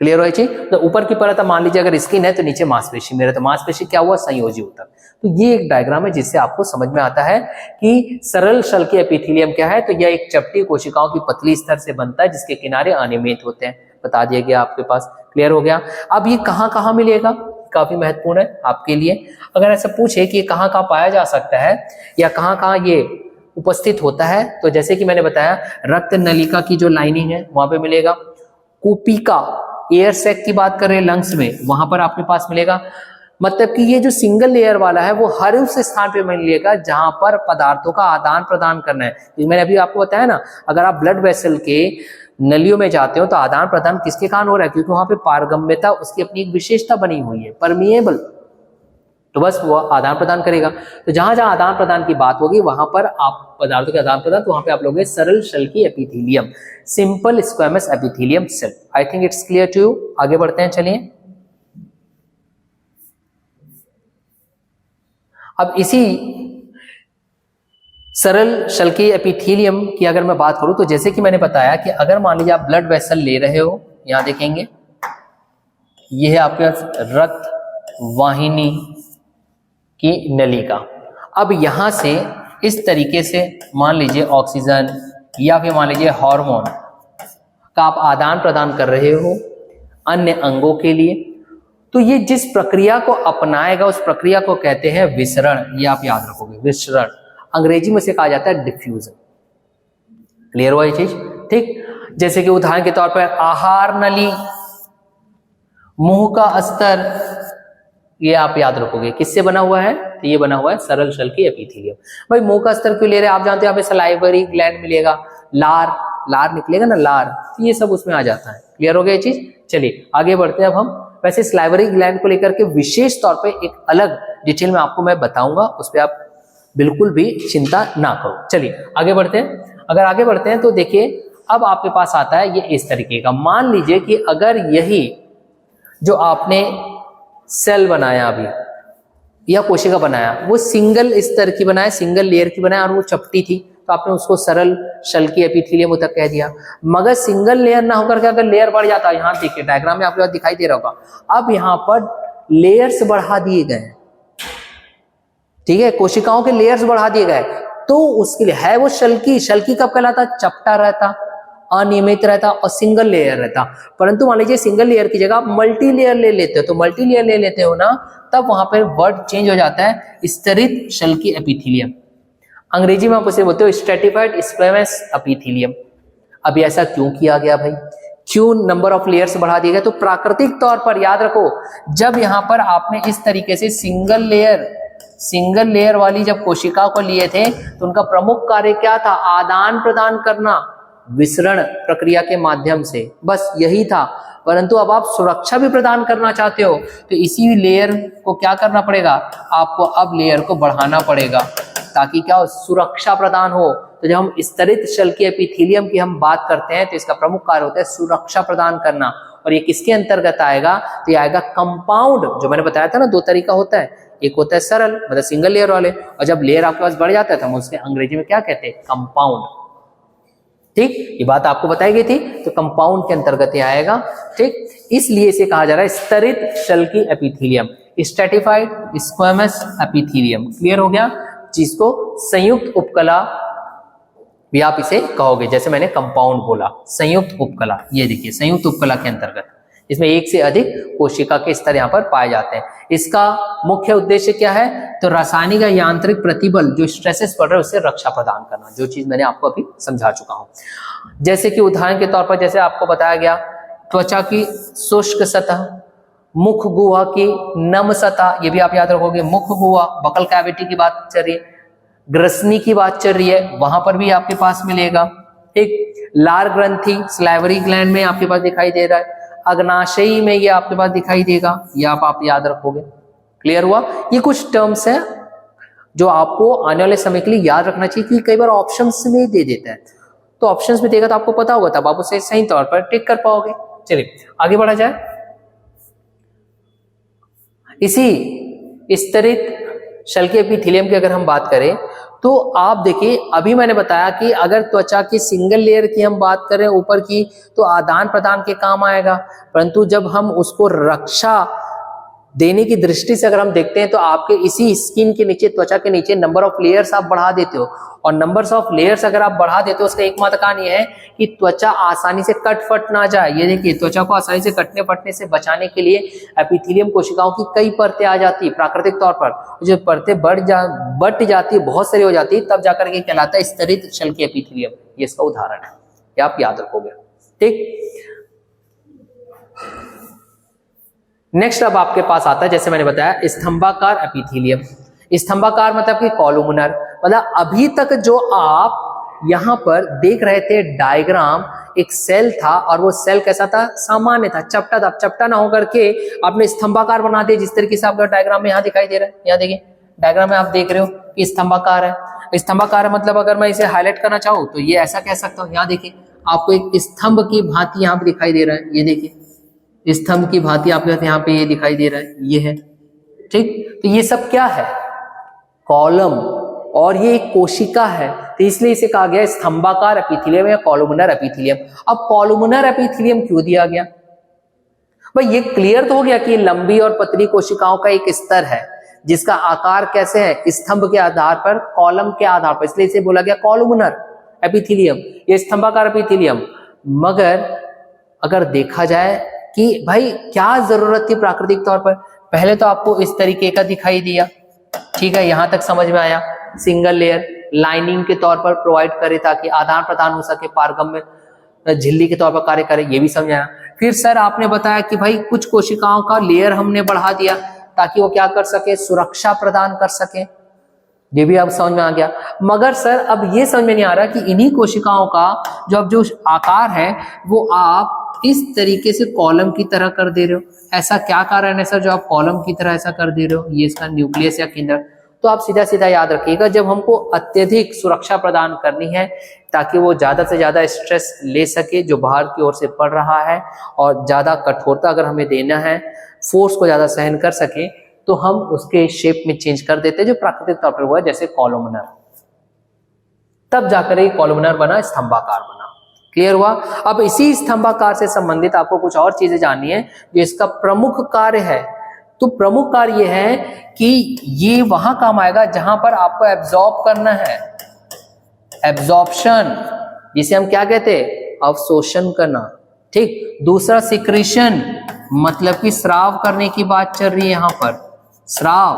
क्लियर हो चीज? तो ऊपर की परत मान लीजिए अगर स्किन है तो नीचे मांसपेशी मेरे, तो मांसपेशी क्या हुआ? संयोजी ऊतक। तो ये एक डायग्राम है जिससे आपको समझ में आता है कि सरल शल्की एपिथेलियम क्या है। तो यह एक चपटी कोशिकाओं की पतली स्तर से बनता है जिसके किनारे अनियमित होते हैं। बता दिया गया आपके पास। क्लियर हो गया। अब ये कहाँ कहाँ मिलेगा, काफी महत्वपूर्ण है आपके लिए। अगर ऐसा पूछे कि कहाँ कहाँ पाया जा सकता है या कहाँ कहाँ ये उपस्थित होता है, तो जैसे कि मैंने बताया रक्त नलिका की जो लाइनिंग है वहां पे मिलेगा। कुपिका एयर सैक की बात कर रहे हैं लंग्स में, वहां पर आपके पास मिलेगा। मतलब कि ये जो सिंगल लेयर वाला है वो हर उस स्थान पे मिलेगा जहां पर पदार्थों का आदान प्रदान करना है। मैंने अभी आपको बताया ना, अगर आप ब्लड वेसल के नलियों में जाते हो तो आदान प्रदान किसके कारण हो रहा है, क्योंकि वहां पे पारगम्यता उसकी अपनी एक विशेषता बनी हुई है, परमिएबल, तो बस वो आदान प्रदान करेगा। तो जहां जहां आदान प्रदान की बात होगी वहां पर आप पदार्थों के आदान प्रदान, तो वहां पे आप लोगे सरल शल्की epithelium, simple squamous epithelium cell. I think it's clear to you. आगे बढ़ते हैं, चलिए। अब इसी सरल शल्की एपिथेलियम की अगर मैं बात करूं तो जैसे कि मैंने बताया कि अगर मान लीजिए आप ब्लड वेसल ले रहे हो, यहां देखेंगे ये है आपके पास रक्त वाहिनी की नलिका। अब यहां से इस तरीके से मान लीजिए ऑक्सीजन या फिर मान लीजिए हार्मोन का आप आदान प्रदान कर रहे हो अन्य अंगों के लिए, तो ये जिस प्रक्रिया को अपनाएगा उस प्रक्रिया को कहते हैं विसरण। ये आप याद रखोगे, विसरण अंग्रेजी में से कहा जाता है डिफ्यूजन। क्लियर हुआ ये चीज, ठीक। जैसे कि उदाहरण के तौर पर आहार नली, मुंह का अस्तर, ये आप याद रखोगे किससे बना हुआ है, तो ये बना हुआ है सरल शल्की एपिथेलियम। भाई मुंह का अस्तर क्यों ले रहे हैं, आप जानते हैं यहाँ पे सलाइवरी ग्लैंड मिलेगा, लार निकलेगा ना, लार, तो ये सब उसमें आ जाता है। क्लियर हो गया ये चीज। चलिए आगे बढ़ते हैं अब हम। वैसे सलाइवरी ग्लैंड को लेकर के विशेष तौर पे एक अलग डिटेल में आपको मैं बताऊंगा, उस पर आप बिल्कुल भी चिंता ना करो। चलिए आगे बढ़ते हैं। अगर आगे बढ़ते हैं तो देखिए अब आपके पास आता है ये इस तरीके का। मान लीजिए कि अगर यही जो आपने सेल बनाया अभी या कोशिका बनाया वो सिंगल स्तर की बनाया, सिंगल लेयर की बनाया और वो चपटी थी, तो आपने उसको सरल शल्की एपिथेलियम तक कह दिया। मगर सिंगल लेयर ना होकर के अगर लेयर बढ़ जाता है, यहाँ देखिए डायग्राम में आपके पास दिखाई दे रहा होगा, अब यहाँ पर लेयर्स बढ़ा दिए गए, ठीक है, कोशिकाओं के लेयर्स बढ़ा दिए गए, तो उसके लिए है वो शल्की। शल्की कब कहलाता, चपटा रहता, अनियमित रहता और सिंगल लेयर रहता। परंतु मान लीजिए सिंगल लेयर की जगह आप मल्टी लेयर ले लेते हो, तो मल्टी लेयर ले लेते हो ना, तब वहां पर वर्ड चेंज हो जाता है स्तरित शल्की एपिथेलियम। अंग्रेजी में आप उसे बोलते हो स्ट्रेटिफाइड स्क्वेमस एपिथेलियम। अब ऐसा क्यों किया गया भाई, क्यों नंबर ऑफ लेयर्स बढ़ा दिए गए, तो प्राकृतिक तौर पर याद रखो, जब यहां पर आपने इस तरीके से सिंगल लेयर वाली जब कोशिका को लिए थे तो उनका प्रमुख कार्य क्या था, आदान प्रदान करना विसरण प्रक्रिया के माध्यम से, बस यही था। परंतु अब आप सुरक्षा भी प्रदान करना चाहते हो तो इसी लेयर को क्या करना पड़ेगा, आपको अब लेयर को बढ़ाना पड़ेगा ताकि क्या हो, सुरक्षा प्रदान हो। तो जब हम स्तरित शल्की एपिथेलियम की हम बात करते हैं तो इसका प्रमुख कार्य होता है सुरक्षा प्रदान करना। और ये किसके अंतर्गत आएगा, तो ये आएगा कंपाउंड। जो मैंने बताया था ना, दो तरीका होता है, एक होता है सरल मतलब सिंगल लेयर वाले, और जब लेयर आपके पास बढ़ जाता है तो हम उसके अंग्रेजी में क्या कहते हैं, कंपाउंड। ठीक, ये बात आपको बताई गई थी, तो कंपाउंड के अंतर्गत ये आएगा। ठीक, इसलिए इसे कहा जा रहा है स्तरित Shalki epithelium, stratified squamous epithelium. Clear हो गया, जिसको संयुक्त उपकला भी आप इसे कहोगे, जैसे मैंने कंपाउंड बोला, संयुक्त उपकला। ये देखिए संयुक्त उपकला के अंतर्गत इसमें एक से अधिक कोशिका के स्तर यहाँ पर पाए जाते हैं। इसका मुख्य उद्देश्य क्या है, तो रासायनिक या यांत्रिक प्रतिबल जो स्ट्रेसेस पड़ रहे हैं उससे रक्षा प्रदान करना, जो चीज मैंने आपको अभी समझा चुका हूं। जैसे कि उदाहरण के तौर पर जैसे आपको बताया गया, त्वचा की शुष्क सतह, मुख गुहा की नम सतह, ये भी आप याद रखोगे, मुख गुहा बकल कैविटी की बात चल रही है, ग्रसनी की बात चल रही है, वहां पर भी आपके पास मिलेगा। ठीक, लार ग्रंथि सलाइवरी ग्लैंड में आपके पास दिखाई दे रहा है, अग्नाशयी में ये आपके पास दिखाई देगा, ये आप याद रखोगे। क्लियर हुआ, ये कुछ टर्म्स हैं जो आपको आने वाले समय के लिए याद रखना चाहिए, कि कई बार ऑप्शंस में दे देता है, तो ऑप्शंस में देगा तो आपको पता होगा, तब आप उसे सही तौर पर टिक कर पाओगे। चलिए आगे बढ़ा जाए। इसी स्तरित शल्की एपिथेलियम की अगर हम बात करें तो आप देखिए, अभी मैंने बताया कि अगर त्वचा की सिंगल लेयर की हम बात करें ऊपर की, तो आदान प्रदान के काम आएगा, परंतु जब हम उसको रक्षा देने की दृष्टि से अगर हम देखते हैं तो आपके इसी स्किन के नीचे, त्वचा के नीचे नंबर ऑफ लेयर्स आप बढ़ा देते हो, और नंबर्स ऑफ लेयर्स अगर आप बढ़ा देते हो उसका एकमात्र कारण यह है कि त्वचा आसानी से कट फट ना जाए। ये देखिए, त्वचा को आसानी से कटने फटने से बचाने के लिए एपिथेलियम कोशिकाओं की कई परतें आ जाती है प्राकृतिक तौर पर। जो परतें बढ़ जाती है, बहुत सारी हो जाती है, तब जाकर के कहलाता है स्तरित शल की एपिथेलियम। ये इसका उदाहरण है, ये आप याद रखोगे। ठीक, नेक्स्ट अब आपके पास आता है, जैसे मैंने बताया, स्तंभाकार एपिथेलियम। स्तंभाकार मतलब कि कॉलुमनर, मतलब अभी तक जो आप यहां पर देख रहे थे डायग्राम, एक सेल था और वो सेल कैसा था, सामान्य था, चपटा था। चपटा ना होकर के आपने स्तंभाकार बना दिया, जिस तरीके से आपका डायग्राम में यहां दिखाई दे रहा है। यहाँ देखिए डायग्राम में आप देख रहे हो कि स्तंभाकार है। स्तंभाकार मतलब अगर मैं इसे हाईलाइट करना चाहूँ तो ये ऐसा कह सकता हूँ। यहाँ देखिए आपको एक स्तंभ की भांति यहाँ पे दिखाई दे रहा है। ये देखिए स्तंभ की भांति आपके यहाँ पे ये दिखाई दे रहा है, ये है। ठीक, तो ये सब क्या है, कॉलम, और ये एक कोशिका है, तो इसलिए इसे कहा गया स्तंभाकार एपिथेलियम या कॉलुमनर एपिथेलियम। अब कॉलुमनर एपिथेलियम क्यों दिया गया भाई, ये क्लियर तो हो गया कि लंबी और पतली कोशिकाओं का एक स्तर है जिसका आकार कैसे है, स्तंभ के आधार पर, कॉलम के आधार पर, इसलिए इसे बोला गया कॉलुमनर एपिथेलियम, ये स्तंभाकार एपिथेलियम। मगर अगर देखा जाए कि भाई क्या जरूरत थी प्राकृतिक तौर पर, पहले तो आपको इस तरीके का दिखाई दिया, ठीक है, यहां तक समझ में आया। सिंगल लेयर लाइनिंग के तौर पर प्रोवाइड करे ताकि आदान प्रदान हो सके, पारगम्य झिल्ली के तौर पर कार्य करे, ये भी समझ आया। फिर सर आपने बताया कि भाई कुछ कोशिकाओं का लेयर हमने बढ़ा दिया ताकि वो क्या कर सके, सुरक्षा प्रदान कर सके, ये भी अब समझ में आ गया। मगर सर अब ये समझ में नहीं आ रहा कि इन्हीं कोशिकाओं का जो आकार है वो आप इस तरीके से कॉलम की तरह कर दे रहे हो। ऐसा क्या कारण है सर जो आप कॉलम की तरह ऐसा कर दे रहे हो, ये इसका न्यूक्लियस या केंद्र। तो आप सीधा सीधा याद रखिएगा, जब हमको अत्यधिक सुरक्षा प्रदान करनी है ताकि वो ज्यादा से ज्यादा स्ट्रेस ले सके जो बाहर की ओर से पड़ रहा है, और ज्यादा कठोरता अगर हमें देना है, फोर्स को ज्यादा सहन कर सके, तो हम उसके शेप में चेंज कर देते हैं जो प्राकृतिक तौर पर हुआ है, जैसे कॉलुमनर। तब जाकर ये कॉलुमनर बना, स्तंभाकार बना। क्लियर हुआ। अब इसी स्तंभाकार से संबंधित आपको कुछ और चीजें जाननी है जो इसका प्रमुख कार्य है। तो प्रमुख कार्य यह है कि ये वहां काम आएगा जहां पर आपको एब्जॉर्ब करना है, एब्जॉर्प्शन, जिसे हम क्या कहते हैं, अवशोषण करना। ठीक, दूसरा सिक्रीशन, मतलब कि स्राव करने की बात चल रही है, यहां पर स्राव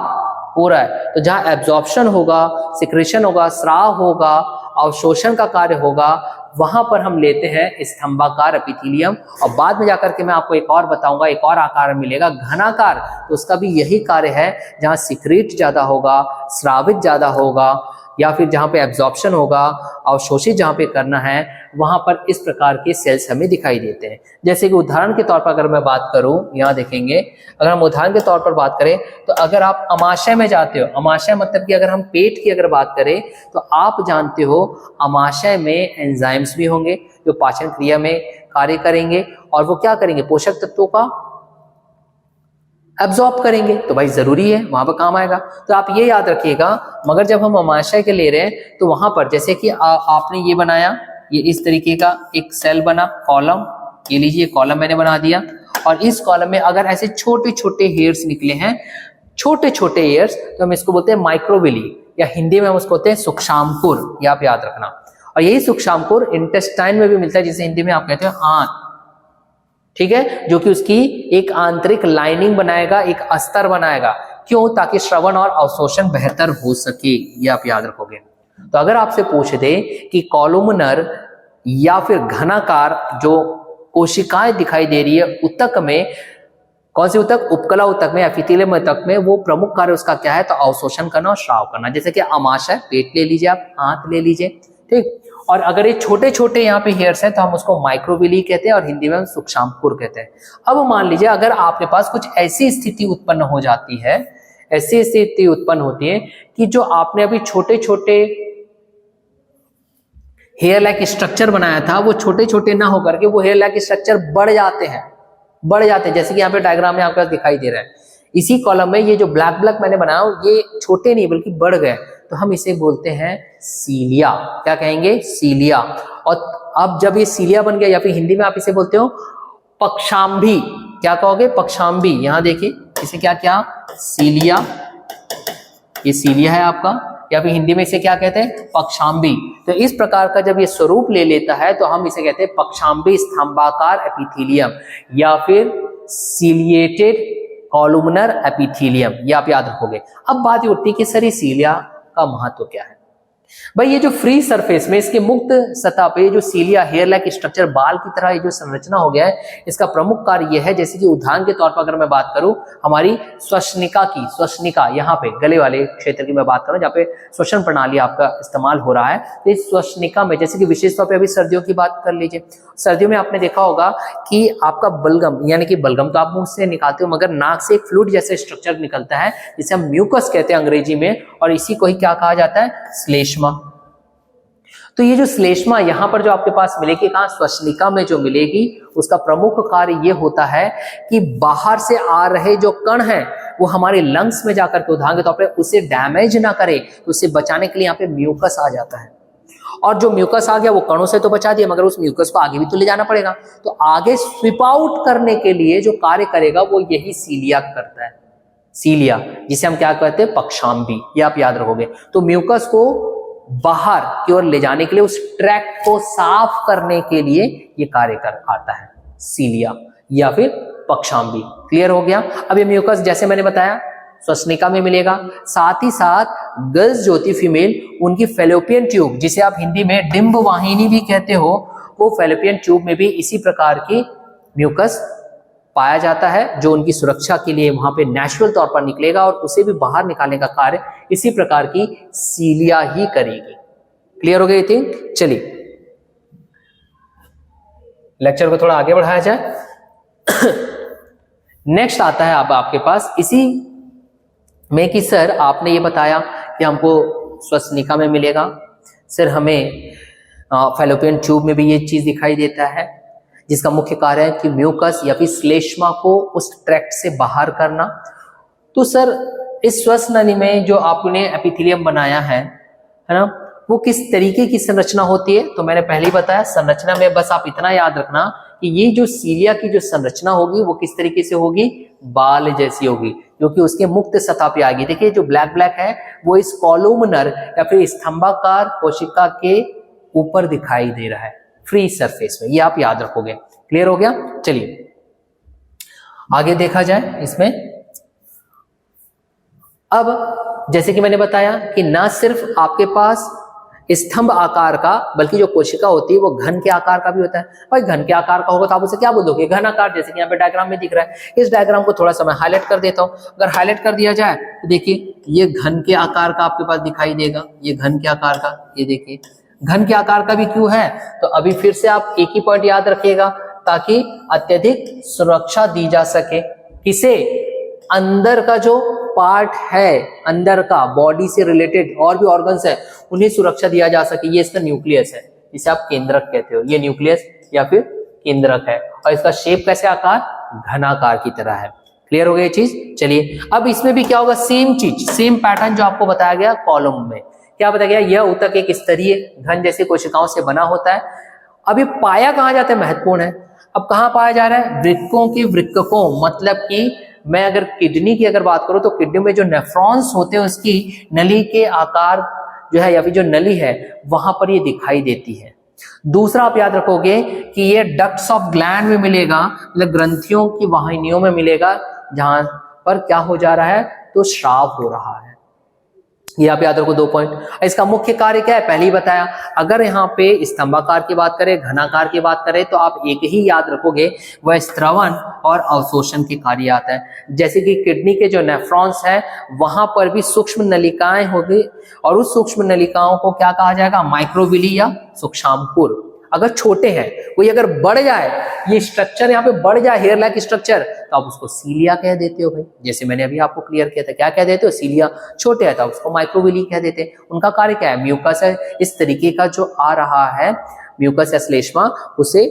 हो रहा है। तो जहां एब्जॉर्प्शन होगा, सिक्रीशन होगा, स्राव होगा, अवशोषण का कार्य होगा, वहां पर हम लेते हैं स्तंभाकार एपिथेलियम। और बाद में जाकर के मैं आपको एक और बताऊंगा, एक और आकार मिलेगा घनाकार, तो उसका भी यही कार्य है। जहां सिक्रेट ज्यादा होगा, स्रावित ज्यादा होगा, या फिर जहां पे एब्जॉर्प्शन होगा, अवशोषित जहां पे करना है, वहां पर इस प्रकार के सेल्स हमें दिखाई देते हैं। जैसे कि उदाहरण के तौर पर अगर मैं बात करूं, यहाँ देखेंगे, अगर हम उदाहरण के तौर पर बात करें तो अगर आप अमाशय में जाते हो, अमाशय मतलब कि अगर हम पेट की अगर बात करें तो आप जानते हो अमाशय में एंजाइम्स भी होंगे जो पाचन क्रिया में कार्य करेंगे, और वो क्या करेंगे, पोषक तत्वों का एब्जॉर्ब करेंगे। तो भाई जरूरी है, वहां पर काम आएगा। तो आप ये याद रखिएगा। मगर जब हम अमाशय के ले रहे हैं तो वहां पर जैसे कि आपने ये बनाया, ये इस तरीके का एक सेल बना, कॉलम, ये लीजिए कॉलम मैंने बना दिया, और इस कॉलम में अगर ऐसे छोटे छोटे हेयर्स निकले हैं, छोटे छोटे हेयर्स, तो हम इसको बोलते हैं माइक्रोविली, या हिंदी में हम उसको बोलते हैं सूक्ष्मांकुर, ये आप याद रखना। और यही सूक्ष्मांकुर इंटेस्टाइन में भी मिलता है, जिसे हिंदी में आप कहते हो आंत, ठीक है, जो कि उसकी एक आंतरिक लाइनिंग बनाएगा, एक अस्तर बनाएगा। क्यों? ताकि श्रवण और अवशोषण बेहतर हो सके, ये आप याद रखोगे। तो अगर आपसे पूछ दे कि कॉलुमनर या फिर घनाकार जो कोशिकाएं दिखाई दे रही है ऊतक में, कौन सी ऊतक, उपकला ऊतक में, एपिथेलियम ऊतक में, वो प्रमुख कार्य उसका क्या है, तो अवशोषण करना और श्राव करना। जैसे कि अमाशय, पेट ले लीजिए आप, आंत ले लीजिए, ठीक। और अगर ये छोटे छोटे यहाँ पे हेयर्स हैं तो हम उसको माइक्रोविली कहते हैं, और हिंदी में हम सूक्ष्मांकुर कहते हैं। अब मान लीजिए अगर आपके पास कुछ ऐसी स्थिति उत्पन्न हो जाती है, ऐसी स्थिति उत्पन्न होती है कि जो आपने अभी छोटे छोटे हेयर लाइक स्ट्रक्चर बनाया था, वो छोटे छोटे ना होकर के वो हेयर लाइक स्ट्रक्चर बढ़ जाते हैं, जैसे कि यहाँ पे डायग्राम में आपके पास दिखाई दे रहा है। इसी कॉलम में ये जो ब्लैक ब्लैक मैंने बनाया, ये छोटे नहीं बल्कि बढ़ गए, तो हम इसे बोलते हैं सीलिया। क्या कहेंगे? सीलिया। और अब जब ये सीलिया बन गया, या फिर हिंदी में आप इसे बोलते हो पक्षांभी, क्या कहोगे? पक्षांभी। यहाँ देखिए इसे क्या क्या, सीलिया, ये सीलिया है आपका, या फिर हिंदी में इसे क्या कहते हैं, पक्षाम्बी। तो इस प्रकार का जब ये स्वरूप ले लेता है तो हम इसे कहते हैं पक्षाम्बी स्तंभाकार एपिथेलियम या फिर सीलिएटेड कॉलुमनर एपिथेलियम, ये आप याद रखोगे। अब बात ये उठती है कि सर ये सीलिया का महत्व क्या है। भाई ये जो फ्री सरफेस में इसके मुक्त सतह पे जो सीलिया हेयर लाइक स्ट्रक्चर, बाल की तरह ये जो संरचना हो गया है, इसका प्रमुख कार्य यह है, जैसे कि उदाहरण के तौर पर अगर मैं बात करूं हमारी श्वसनिका की, श्वसनिका यहाँ पे गले वाले क्षेत्र की मैं बात करूं जहाँ पे श्वसन प्रणाली आपका इस्तेमाल हो रहा है, तो इस श्वसनिका में जैसे कि विशेष तौर पर अभी सर्दियों की बात कर लीजिए, सर्दियों में आपने देखा होगा कि आपका बलगम, यानी कि बलगम तो आप मुंह से निकालते हो मगर नाक से एक फ्लूइड जैसा स्ट्रक्चर निकलता है जिसे हम म्यूकस कहते हैं अंग्रेजी में, और इसी को ही क्या कहा जाता है, श्लेष्मा। तो ये जो श्लेष्मा यहाँ पर जो आपके पास मिलेगी, कहाँ, श्वसनिका में जो मिलेगी, उसका प्रमुख कार्य ये होता है कि बाहर से आ रहे जो कण हैं वो हमारे लंग्स में जाकर के उदाहरण के तौर पर उसे डैमेज ना करे, तो उसे बचाने के लिए यहाँ पे म्यूकस आ जाता है। और जो म्यूकस आ गया वो कणों से तो बचा दिया मगर उस म्यूकस को आगे भी तो ले जाना पड़ेगा, तो आगे स्वीप आउट करने के लिए जो कार्य करेगा वो यही सीलिया करता है, सीलिया, जिसे हम क्या कहते हैं, पक्षाम्बी, ये आप याद रखोगे। तो म्यूकस को बाहर की ओर ले जाने के लिए, उस ट्रैक्ट को साफ करने के लिए ये कार्य कर आता है सीलिया या फिर पक्षाम्बी। क्लियर हो गया। अब ये म्यूकस जैसे मैंने बताया श्वसनिका में मिलेगा, साथ ही साथ गर्ल्स जो होती फीमेल, उनकी फेलोपियन ट्यूब, जिसे आप हिंदी में डिंब वाहिनी भी कहते हो, वो फेलोपियन ट्यूब में भी इसी प्रकार की म्यूकस पाया जाता है, जो उनकी सुरक्षा के लिए वहां पे नेचुरल तौर पर निकलेगा और उसे भी बाहर निकालने का कार्य इसी प्रकार की सीलिया ही करेगी। क्लियर हो गई थिंक। चलिए लेक्चर को थोड़ा आगे बढ़ाया जाए। नेक्स्ट आता है अब आपके पास इसी में कि सर आपने ये बताया कि हमको श्वसनिका में मिलेगा, सर हमें फैलोपियन ट्यूब में भी ये चीज दिखाई देता है, जिसका मुख्य कार्य है कि म्यूकस या फिर श्लेष्मा को उस ट्रैक्ट से बाहर करना। तो सर इस श्वसन में जो आपने एपिथेलियम बनाया है ना, वो किस तरीके की संरचना होती है, तो मैंने पहले ही बताया संरचना में बस आप इतना याद रखना कि ये जो सीलिया की जो संरचना होगी वो किस तरीके से होगी, बाल जैसी होगी, क्योंकि उसके मुक्त सतह पे आएगी। देखिए जो ब्लैक ब्लैक है वो इस कॉलुमनर या फिर स्तंभाकार कोशिका के ऊपर दिखाई दे रहा है फ्री सरफेस में, ये आप याद रखोगे। क्लियर हो गया। चलिए आगे देखा जाए इसमें। अब जैसे कि मैंने बताया कि ना सिर्फ आपके पास स्तंभ आकार का, बल्कि जो कोशिका होती है वो घन के आकार का भी होता है। भाई घन के आकार का होगा तो आप उसे क्या बोलोगे, घन आकार, जैसे कि यहाँ पे डायग्राम में दिख रहा है। इस डायग्राम को थोड़ा सा मैं हाईलाइट कर देता हूँ। अगर हाईलाइट कर दिया जाए तो देखिए ये घन के आकार का आपके पास दिखाई देगा, ये घन के आकार का, ये देखिए घन के आकार का भी क्यों है, तो अभी फिर से आप एक ही पॉइंट याद रखिएगा ताकि अत्यधिक सुरक्षा दी जा सके। किसे, अंदर का जो पार्ट है, अंदर का बॉडी से रिलेटेड और भी ऑर्गन्स है उन्हें सुरक्षा दिया जा सके। ये इसका न्यूक्लियस है, जिसे आप केंद्रक कहते हो, ये न्यूक्लियस या फिर केंद्रक है, और इसका शेप कैसे, आकार घनाकार की तरह है। क्लियर हो गई चीज। चलिए अब इसमें भी क्या होगा, सेम चीज, सेम पैटर्न जो आपको बताया गया कॉलम में, क्या बताया गया, यह ऊतक एक स्तरीय घन जैसे कोशिकाओं से बना होता है। अब ये पाया कहाँ जाता है, महत्वपूर्ण है। अब कहाँ पाया जा रहा है, वृक्कों के वृक्कों, मतलब कि मैं अगर किडनी की अगर बात करूं तो किडनी में जो नेफ्रॉन्स होते हैं उसकी नली के आकार जो है या फिर जो नली है वहां पर ये दिखाई देती है। दूसरा आप याद रखोगे कि ये डक्ट्स ऑफ ग्लैंड में मिलेगा, मतलब ग्रंथियों की वाहिनियों में मिलेगा, जहां पर क्या हो जा रहा है, तो स्राव हो रहा है। ये आप याद रखो 2 पॉइंट। इसका मुख्य कार्य क्या है, पहले ही बताया। अगर यहाँ पे स्तंभाकार की बात करें, घनाकार की बात करें, तो आप एक ही याद रखोगे, वह स्त्रवन और अवशोषण के कार्य आता है। जैसे कि किडनी के जो नेफ्रॉन्स है वहां पर भी सूक्ष्म नलिकाएं होगी, और उस सूक्ष्म नलिकाओं को क्या कहा जाएगा, माइक्रोविली या सूक्ष्मांकुर। अगर छोटे हैं, कोई अगर बढ़ जाए, ये स्ट्रक्चर यहाँ पे बढ़ जाए, हेयर लाइक स्ट्रक्चर, तो आप उसको सीलिया कह देते हो भाई। जैसे मैंने अभी आपको क्लियर किया था, क्या कह देते हो, सीलिया। छोटे है तो उसको माइक्रोविली कह देते हैं। उनका कार्य क्या है, म्यूकस है इस तरीके का जो आ रहा है, म्यूकस या श्लेष्मा, उसे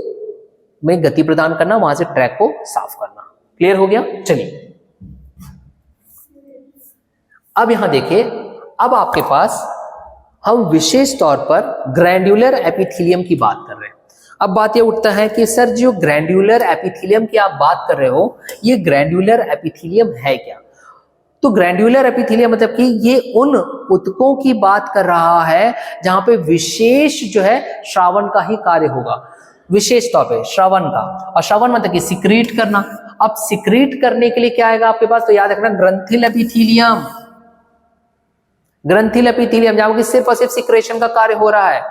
में गति प्रदान करना, वहां से ट्रैक को साफ करना। क्लियर हो गया। चलिए अब यहां देखिए, अब आपके पास हम विशेष तौर पर ग्रैंड्यूलर एपिथेलियम की बात कर रहे हैं। अब बात ये उठता है कि सर जो ग्रैंड्यूलर एपिथेलियम की आप बात कर रहे हो, ये ग्रैंड्यूलर एपिथेलियम है क्या? तो ग्रैंड्यूलर एपिथेलियम मतलब कि ये उन ऊतकों की बात कर रहा है जहां पे विशेष जो है श्रावण का ही कार्य होगा, विशेष तौर पे श्रावण का। और श्रावण मतलब कि सिक्रीट करना। अब सिक्रीट करने के लिए क्या आएगा आपके पास? तो याद रखना ग्रंथिल एपिथेलियम, ग्रंथिल एपिथेलियम जहां कि सिर्फ और सिर्फ सिक्रेशन का कार्य हो रहा है,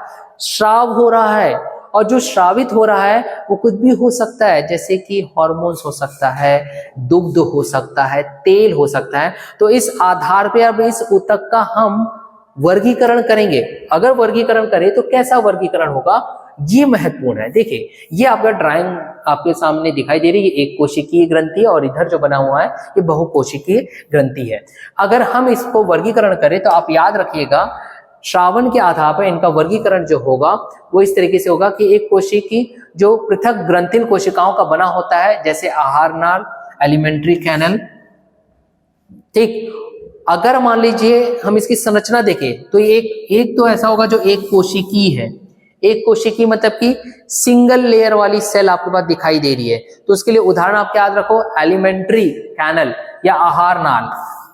श्राव हो रहा है। और जो श्रावित हो रहा है वो कुछ भी हो सकता है, जैसे कि हार्मोन्स हो सकता है, दुग्ध हो सकता है, तेल हो सकता है। तो इस आधार पे अब इस ऊतक का हम वर्गीकरण करेंगे। अगर वर्गीकरण करें तो कैसा वर्गीकरण होगा, ये महत्वपूर्ण है। देखिए ये आपका ड्राइंग आपके सामने दिखाई दे रही है, एक कोशिकीय ग्रंथि है और इधर जो बना हुआ है ये बहुकोशिकीय ग्रंथि है। अगर हम इसको वर्गीकरण करें तो आप याद रखिएगा श्रावण के आधार पर इनका वर्गीकरण जो होगा वो इस तरीके से होगा कि एक कोशिकी जो पृथक ग्रंथिल कोशिकाओं का बना होता है, जैसे आहार नाल, एलिमेंट्री कैनल। ठीक, अगर मान लीजिए हम इसकी संरचना देखें तो एक तो ऐसा होगा जो एक कोशिकी है। एक कोशिकी मतलब कि सिंगल लेयर वाली सेल आपके पास दिखाई दे रही है। तो उसके लिए उदाहरण आप याद रखो, एलिमेंट्री कैनल या आहार नाल।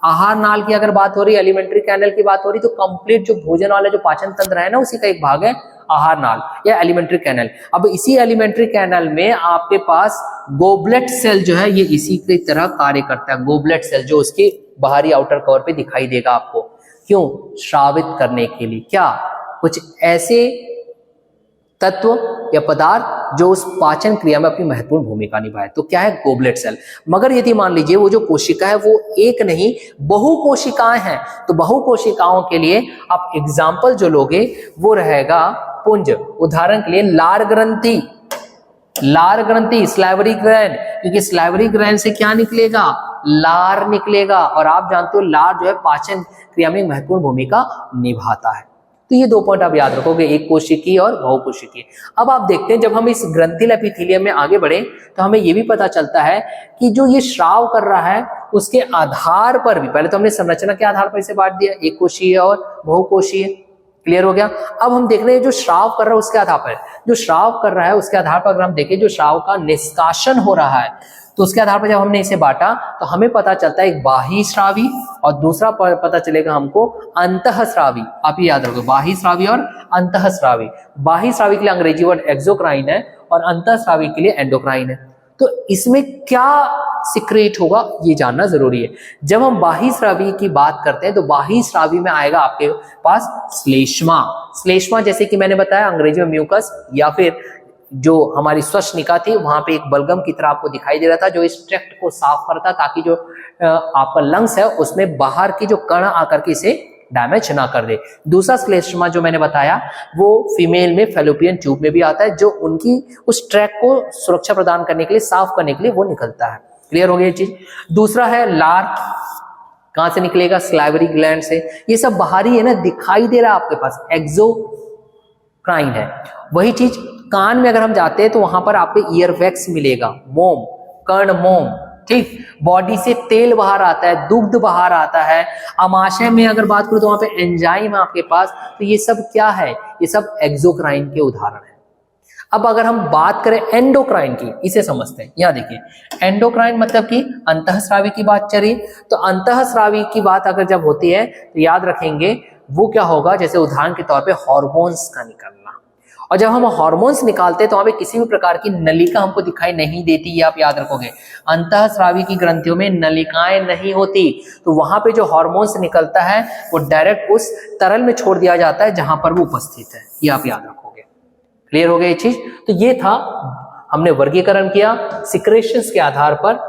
आहार नाल की अगर बात हो रही है, एलिमेंट्री कैनल की बात हो रही, तो कंप्लीट जो भोजन वाला जो पाचन तंत्र है ना, उसी का एक भाग है आहार नाल या एलिमेंट्री कैनल। अब इसी एलिमेंट्री कैनल में आपके पास गोबलेट सेल जो है ये इसी की तरह कार्य करता है। गोबलेट सेल जो उसके बाहरी आउटर कवर पे दिखाई देगा आपको, क्यों? श्रावित करने के लिए। क्या? कुछ ऐसे तत्व या पदार्थ जो उस पाचन क्रिया में अपनी महत्वपूर्ण भूमिका निभाए। तो क्या है? Goblet cell. मगर यदि मान लीजिए वो जो कोशिका है वो एक नहीं बहु कोशिकाएं हैं, तो बहु कोशिकाओं के लिए आप एग्जाम्पल जो लोगे वो रहेगा पुंज। उदाहरण के लिए लार ग्रंथि, लार ग्रंथि, स्लाइवरी ग्रैंड, क्योंकि स्लाइवरी ग्रैंड से क्या निकलेगा? लार निकलेगा। और आप जानते हो लार जो है पाचन क्रिया में महत्वपूर्ण भूमिका निभाता है। तो ये दो पॉइंट आप याद रखोगे, एक कोशिकीय और बहुकोशिकीय। अब आप देखते हैं जब हम इस ग्रंथिल एपिथेलियम में आगे बढ़े तो हमें ये भी पता चलता है कि जो ये श्राव कर रहा है उसके आधार पर भी, पहले तो हमने संरचना के आधार पर इसे बांट दिया, एक कोशीय और बहुकोशीय। क्लियर हो गया? अब हम देख रहे हैं जो श्राव कर रहा है उसके आधार पर, जो श्राव कर रहा है उसके आधार पर अगर हम देखें जो श्राव का निष्कासन हो रहा है तो उसके आधार पर जब हमने इसे बांटा तो हमें पता चलता है एक बाह्य श्रावी और दूसरा पता चलेगा हमको अंतःस्रावी। आप ये याद रखो, बाह्य श्रावी और अंतःस्रावी। बाह्य श्रावी के लिए अंग्रेजी वर्ड एक्सोक्राइन है और अंतःस्रावी के लिए एंडोक्राइन है। तो इसमें क्या सिक्रेट होगा ये जानना जरूरी है। जब हम बाह्य श्रावी की बात करते हैं तो बाह्य श्रावी में आएगा आपके पास श्लेष्मा। श्लेष्मा जैसे कि मैंने बताया अंग्रेजी में म्यूकस या फिर जो हमारी श्वसनिका थी वहां पे एक बलगम की तरह आपको दिखाई दे रहा था जो इस ट्रैक्ट को साफ करता ताकि जो आपका लंग्स है उसमें बाहर की जो कण आकर के इसे डैमेज ना कर दे। दूसरा श्लेष्मा जो मैंने बताया वो फीमेल में फैलोपियन ट्यूब में भी आता है, जो उनकी उस ट्रैक को सुरक्षा प्रदान करने के लिए, साफ करने के लिए वो निकलता है। क्लियर हो गया ये चीज? दूसरा है लार, कहां से निकलेगा? स्लाइवरी ग्लैंड से। ये सब बाहरी है ना, दिखाई दे रहा है आपके पास, एक्सोक्राइन है। वही चीज कान में अगर हम जाते हैं तो वहां पर आपको ईयर वैक्स मिलेगा, मोम, कर्ण मोम। ठीक, बॉडी से तेल बाहर आता है, दुग्ध बाहर आता है। आमाशय में अगर बात करूं तो वहां पे एंजाइम है आपके पास। तो ये सब क्या है? ये सब एक्सोक्राइन के उदाहरण है। अब अगर हम बात करें एंडोक्राइन की, इसे समझते हैं। यहां देखिए, एंडोक्राइन मतलब कि अंतःस्रावी की बात चली। तो अंतःस्रावी की बात अगर जब होती है तो याद रखेंगे वो क्या होगा, जैसे उदाहरण के तौर पे हार्मोन्स का निकलना। और जब हम हार्मोन्स निकालते हैं तो हमें किसी भी प्रकार की नलिका हमको दिखाई नहीं देती, ये आप याद रखोगे। अंतःस्रावी की ग्रंथियों में नलिकाएं नहीं होती, तो वहां पे जो हार्मोन्स निकलता है वो डायरेक्ट उस तरल में छोड़ दिया जाता है जहां पर वो उपस्थित है, ये आप याद रखोगे। क्लियर हो गया ये चीज? तो ये था, हमने वर्गीकरण किया सिक्रेशंस के आधार पर।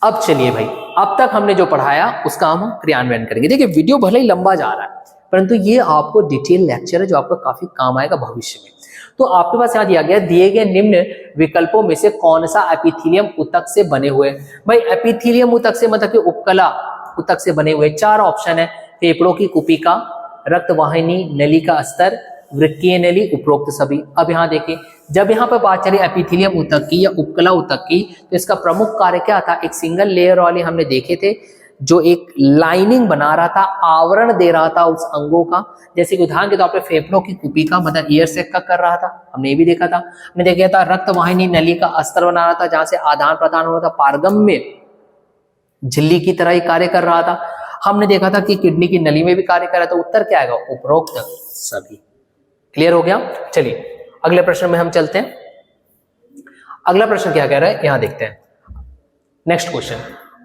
अब चलिए भाई, अब तक हमने जो पढ़ाया उसका हम क्रियान्वयन करेंगे। देखिए वीडियो भले ही लंबा जा रहा है परंतु ये आपको डिटेल लेक्चर है जो आपका काफी काम आएगा भविष्य में। तो आपके पास यहाँ दिया गया, दिए गए निम्न विकल्पों में से कौन सा एपिथेलियम ऊतक से बने हुए? भाई एपिथेलियम ऊतक से मतलब कि उपकला ऊतक से बने हुए 4 ऑप्शन है। फेफड़ों की कुपिका, रक्तवाहिनी नली का स्तर, वृक्कीय नली, उपरोक्त सभी। अब यहाँ देखिए, जब यहाँ पर बात चली एपिथेलियम ऊतक की या उपकला ऊतक की तो इसका प्रमुख कार्य क्या था? एक सिंगल लेयर वाले हमने देखे थे जो एक लाइनिंग बना रहा था, आवरण दे रहा था उस अंगों का, जैसे कि उदाहरण के तौर पे फेफड़ों की कुपी का मतलब ईयर सेक का कर रहा था, हमने ये भी देखा था। हमने देखा था रक्त वाहिनी नली का अस्तर बना रहा था जहां से आदान प्रदान हो रहा था, पारगम्य झिल्ली की तरह ही कार्य कर रहा था। हमने देखा था कि किडनी की नली में भी कार्य कर रहा था। उत्तर क्या आएगा? उपरोक्त सभी। क्लियर हो गया? चलिए अगले प्रश्न में हम चलते हैं। अगला प्रश्न क्या कह रहा है यहां देखते हैं। नेक्स्ट क्वेश्चन,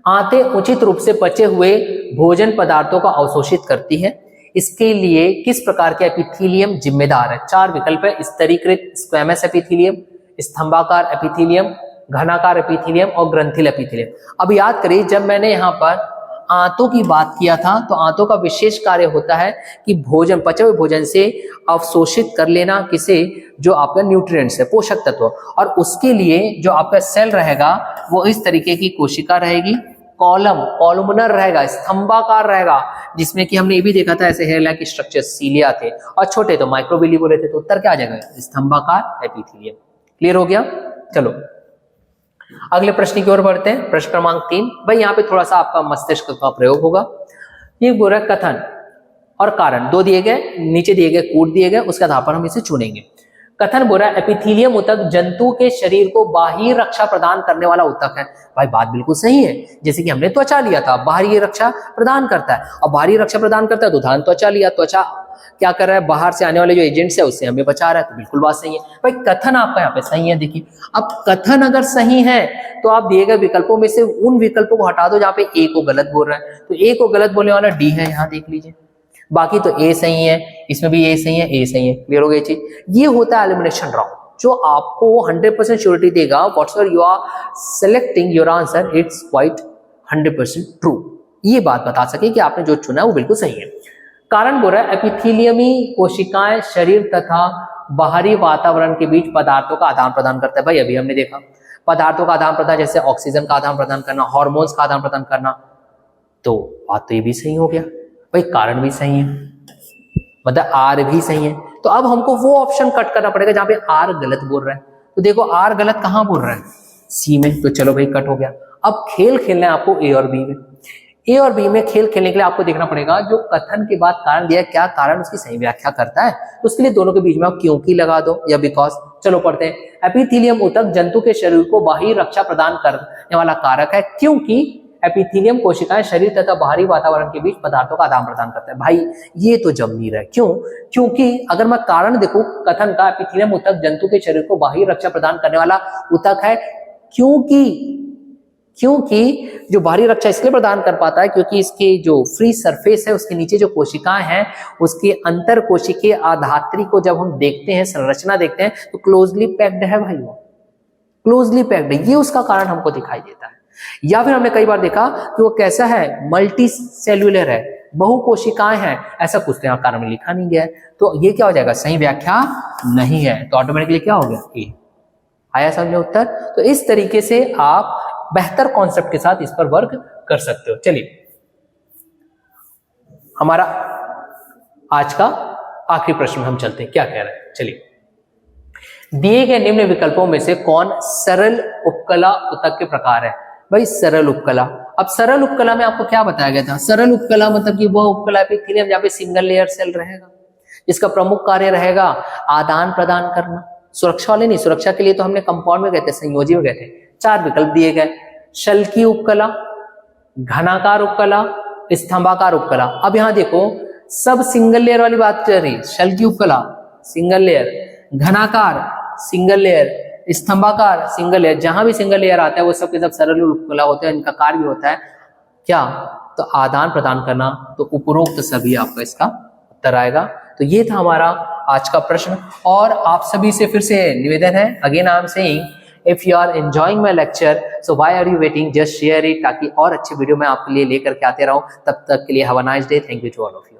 आंतें उचित रूप से पचे हुए भोजन पदार्थों को अवशोषित करती है, इसके लिए किस प्रकार के एपिथेलियम जिम्मेदार है? 4 विकल्प है, स्तरीकृत स्क्वैमस एपिथेलियम, स्तंभाकार एपिथेलियम, घनाकार एपिथेलियम और ग्रंथिल एपिथेलियम। अब याद करिए जब मैंने यहाँ पर आंतों की बात किया था तो आंतों का विशेष कार्य होता है कि भोजन, पचे हुए भोजन से अवशोषित कर लेना किसे? जो आपका न्यूट्रिएंट्स है, पोषक तत्व, और उसके लिए जो आपका सेल रहेगा वो इस तरीके की कोशिका रहेगी, कॉलमनर रहेगा, स्तंभाकार रहेगा, जिसमें कि हमने ये भी देखा था ऐसे हेयर लाइक स्ट्रक्चर सीलिया थे, और छोटे तो माइक्रोविली बोले थे। तो उत्तर क्या आ जाएगा? स्तंभाकार एपिथेलियम। क्लियर हो गया? चलो अगले प्रश्न की ओर बढ़ते हैं। प्रश्न क्रमांक 3। भाई यहाँ पे थोड़ा सा आपका मस्तिष्क का प्रयोग होगा। ये पूरा कथन और कारण 2 दिए गए, नीचे दिए गए कूट दिए गए, उसके आधार पर हम इसे चुनेंगे। कथन बोला एपिथेलियम ऊतक जंतु के शरीर को बाह्य रक्षा प्रदान करने वाला ऊतक है। भाई बात बिल्कुल सही है, जैसे कि हमने त्वचा लिया था, बाहरी रक्षा प्रदान करता है, और बाहरी रक्षा प्रदान करता है तो उदाहरण त्वचा लिया। त्वचा क्या कर रहा है? बाहर से आने वाले जो एजेंट्स है उससे हमें बचा रहा है, तो बिल्कुल बात सही है। भाई कथन आपका यहाँ पे सही है। देखिए अब कथन अगर सही है तो आप दिए गए विकल्पों में से उन विकल्पों को हटा दो जहां पे ए को गलत बोल रहा है। तो ए को गलत बोलने वाला डी है, यहाँ देख लीजिए। बाकी तो ए सही है, इसमें भी ए सही है, ए सही है। क्लियर हो गई चीज? ये होता है एलिमिनेशन राउंड, जो आपको 100% श्योरिटी देगा whatever you are selecting your answer it's quite 100% true. ये बात बता सके कि आपने जो चुना है वो बिल्कुल सही है। कारण बोल रहा है एपिथेलियमी कोशिकाएं शरीर तथा बाहरी वातावरण के बीच पदार्थों का आदान प्रदान करता है। भाई अभी हमने देखा पदार्थों का आदान प्रदान, जैसे ऑक्सीजन का आदान प्रदान करना, हार्मोन्स का आदान प्रदान करना, तो बात तो ये भी सही हो गया। भाई कारण भी सही है, मतलब आर भी सही है। तो अब हमको वो ऑप्शन कट करना पड़ेगा जहां पे आर गलत बोल रहा है। तो देखो आर गलत कहां बोल रहा है? सी में। तो चलो भाई कट हो गया। अब खेल खेलना है आपको ए और बी में। ए और बी में खेल खेलने के लिए आपको देखना पड़ेगा जो कथन के बाद कारण दिया है, क्या कारण उसकी सही व्याख्या करता है। तो उसके लिए दोनों के बीच में आप क्योंकि लगा दो या बिकॉज। चलो पढ़ते हैं। एपिथेलियम ऊतक जंतु के शरीर को बाहरी रक्षा प्रदान करने वाला कारक है, क्योंकि एपिथेलियम कोशिकाएं शरीर तथा बाहरी वातावरण के बीच पदार्थों का आदान प्रदान करता है। भाई ये तो जम नहीं रहा है। क्यों? क्योंकि अगर मैं कारण देखूं कथन का, एपिथेलियम ऊतक जंतु के शरीर को बाहरी रक्षा प्रदान करने वाला ऊतक है, क्योंकि जो बाहरी रक्षा इसलिए प्रदान कर पाता है क्योंकि इसके जो फ्री सरफेस है उसके नीचे जो कोशिकाएं हैं उसके अंतर कोशिकीय आधात्री को जब हम देखते हैं, संरचना देखते हैं, तो क्लोजली पैक्ड है भाई, वो क्लोजली पैक्ड है। ये उसका कारण हमको दिखाई देता है। या फिर हमने कई बार देखा कि वो कैसा है? मल्टी सेल्यूलर है, बहु कोशिकाएं हैं। ऐसा कुछ तो यहाँ कारण में लिखा नहीं गया है, तो ये क्या हो जाएगा? सही व्याख्या नहीं है। तो ऑटोमेटिकली क्या हो गया? ए। आया समझ में उत्तर? तो इस तरीके से आप बेहतर कॉन्सेप्ट के साथ इस पर वर्क कर सकते हो। चलिए हमारा आज का आखिरी प्रश्न में हम चलते हैं, क्या कह रहे हैं। चलिए, दिए गए निम्न विकल्पों में से कौन सरल उपकला ऊतक के प्रकार है? भाई सरल उपकला। अब सरल उपकला में आपको क्या बताया गया था? सरल उपकला मतलब कि वह उपकला एपिथेलियम जहां पे सिंगल लेयर सेल रहेगा, जिसका प्रमुख कार्य रहेगा आदान प्रदान करना। सुरक्षा वाले नहीं, सुरक्षा के लिए तो हमने कंपाउंड में गए थे, संयोजी में गए थे। 4 विकल्प दिए गए, शल्की उपकला, घनाकार उपकला, स्तंभाकार उपकला। अब यहां देखो सब सिंगल लेयर वाली बात कर रही। शल्की उपकला सिंगल लेयर, घनाकार सिंगल लेयर, स्तंभाकार सिंगल लेयर। जहां भी सिंगल लेयर आता है वो सब के सब सरल उपकला होते हैं। इनका कार्य भी होता है क्या? तो आदान प्रदान करना। तो उपरोक्त सभी आपका इसका उत्तर आएगा। तो ये था हमारा आज का प्रश्न। और आप सभी से फिर से निवेदन है, again I am saying, if you are enjoying my lecture so why are you waiting, just share it, ताकि और अच्छे वीडियो मैं आपके लिए लेकर के आते रहूं। तब तक के लिए have a nice day. Thank you to all of you.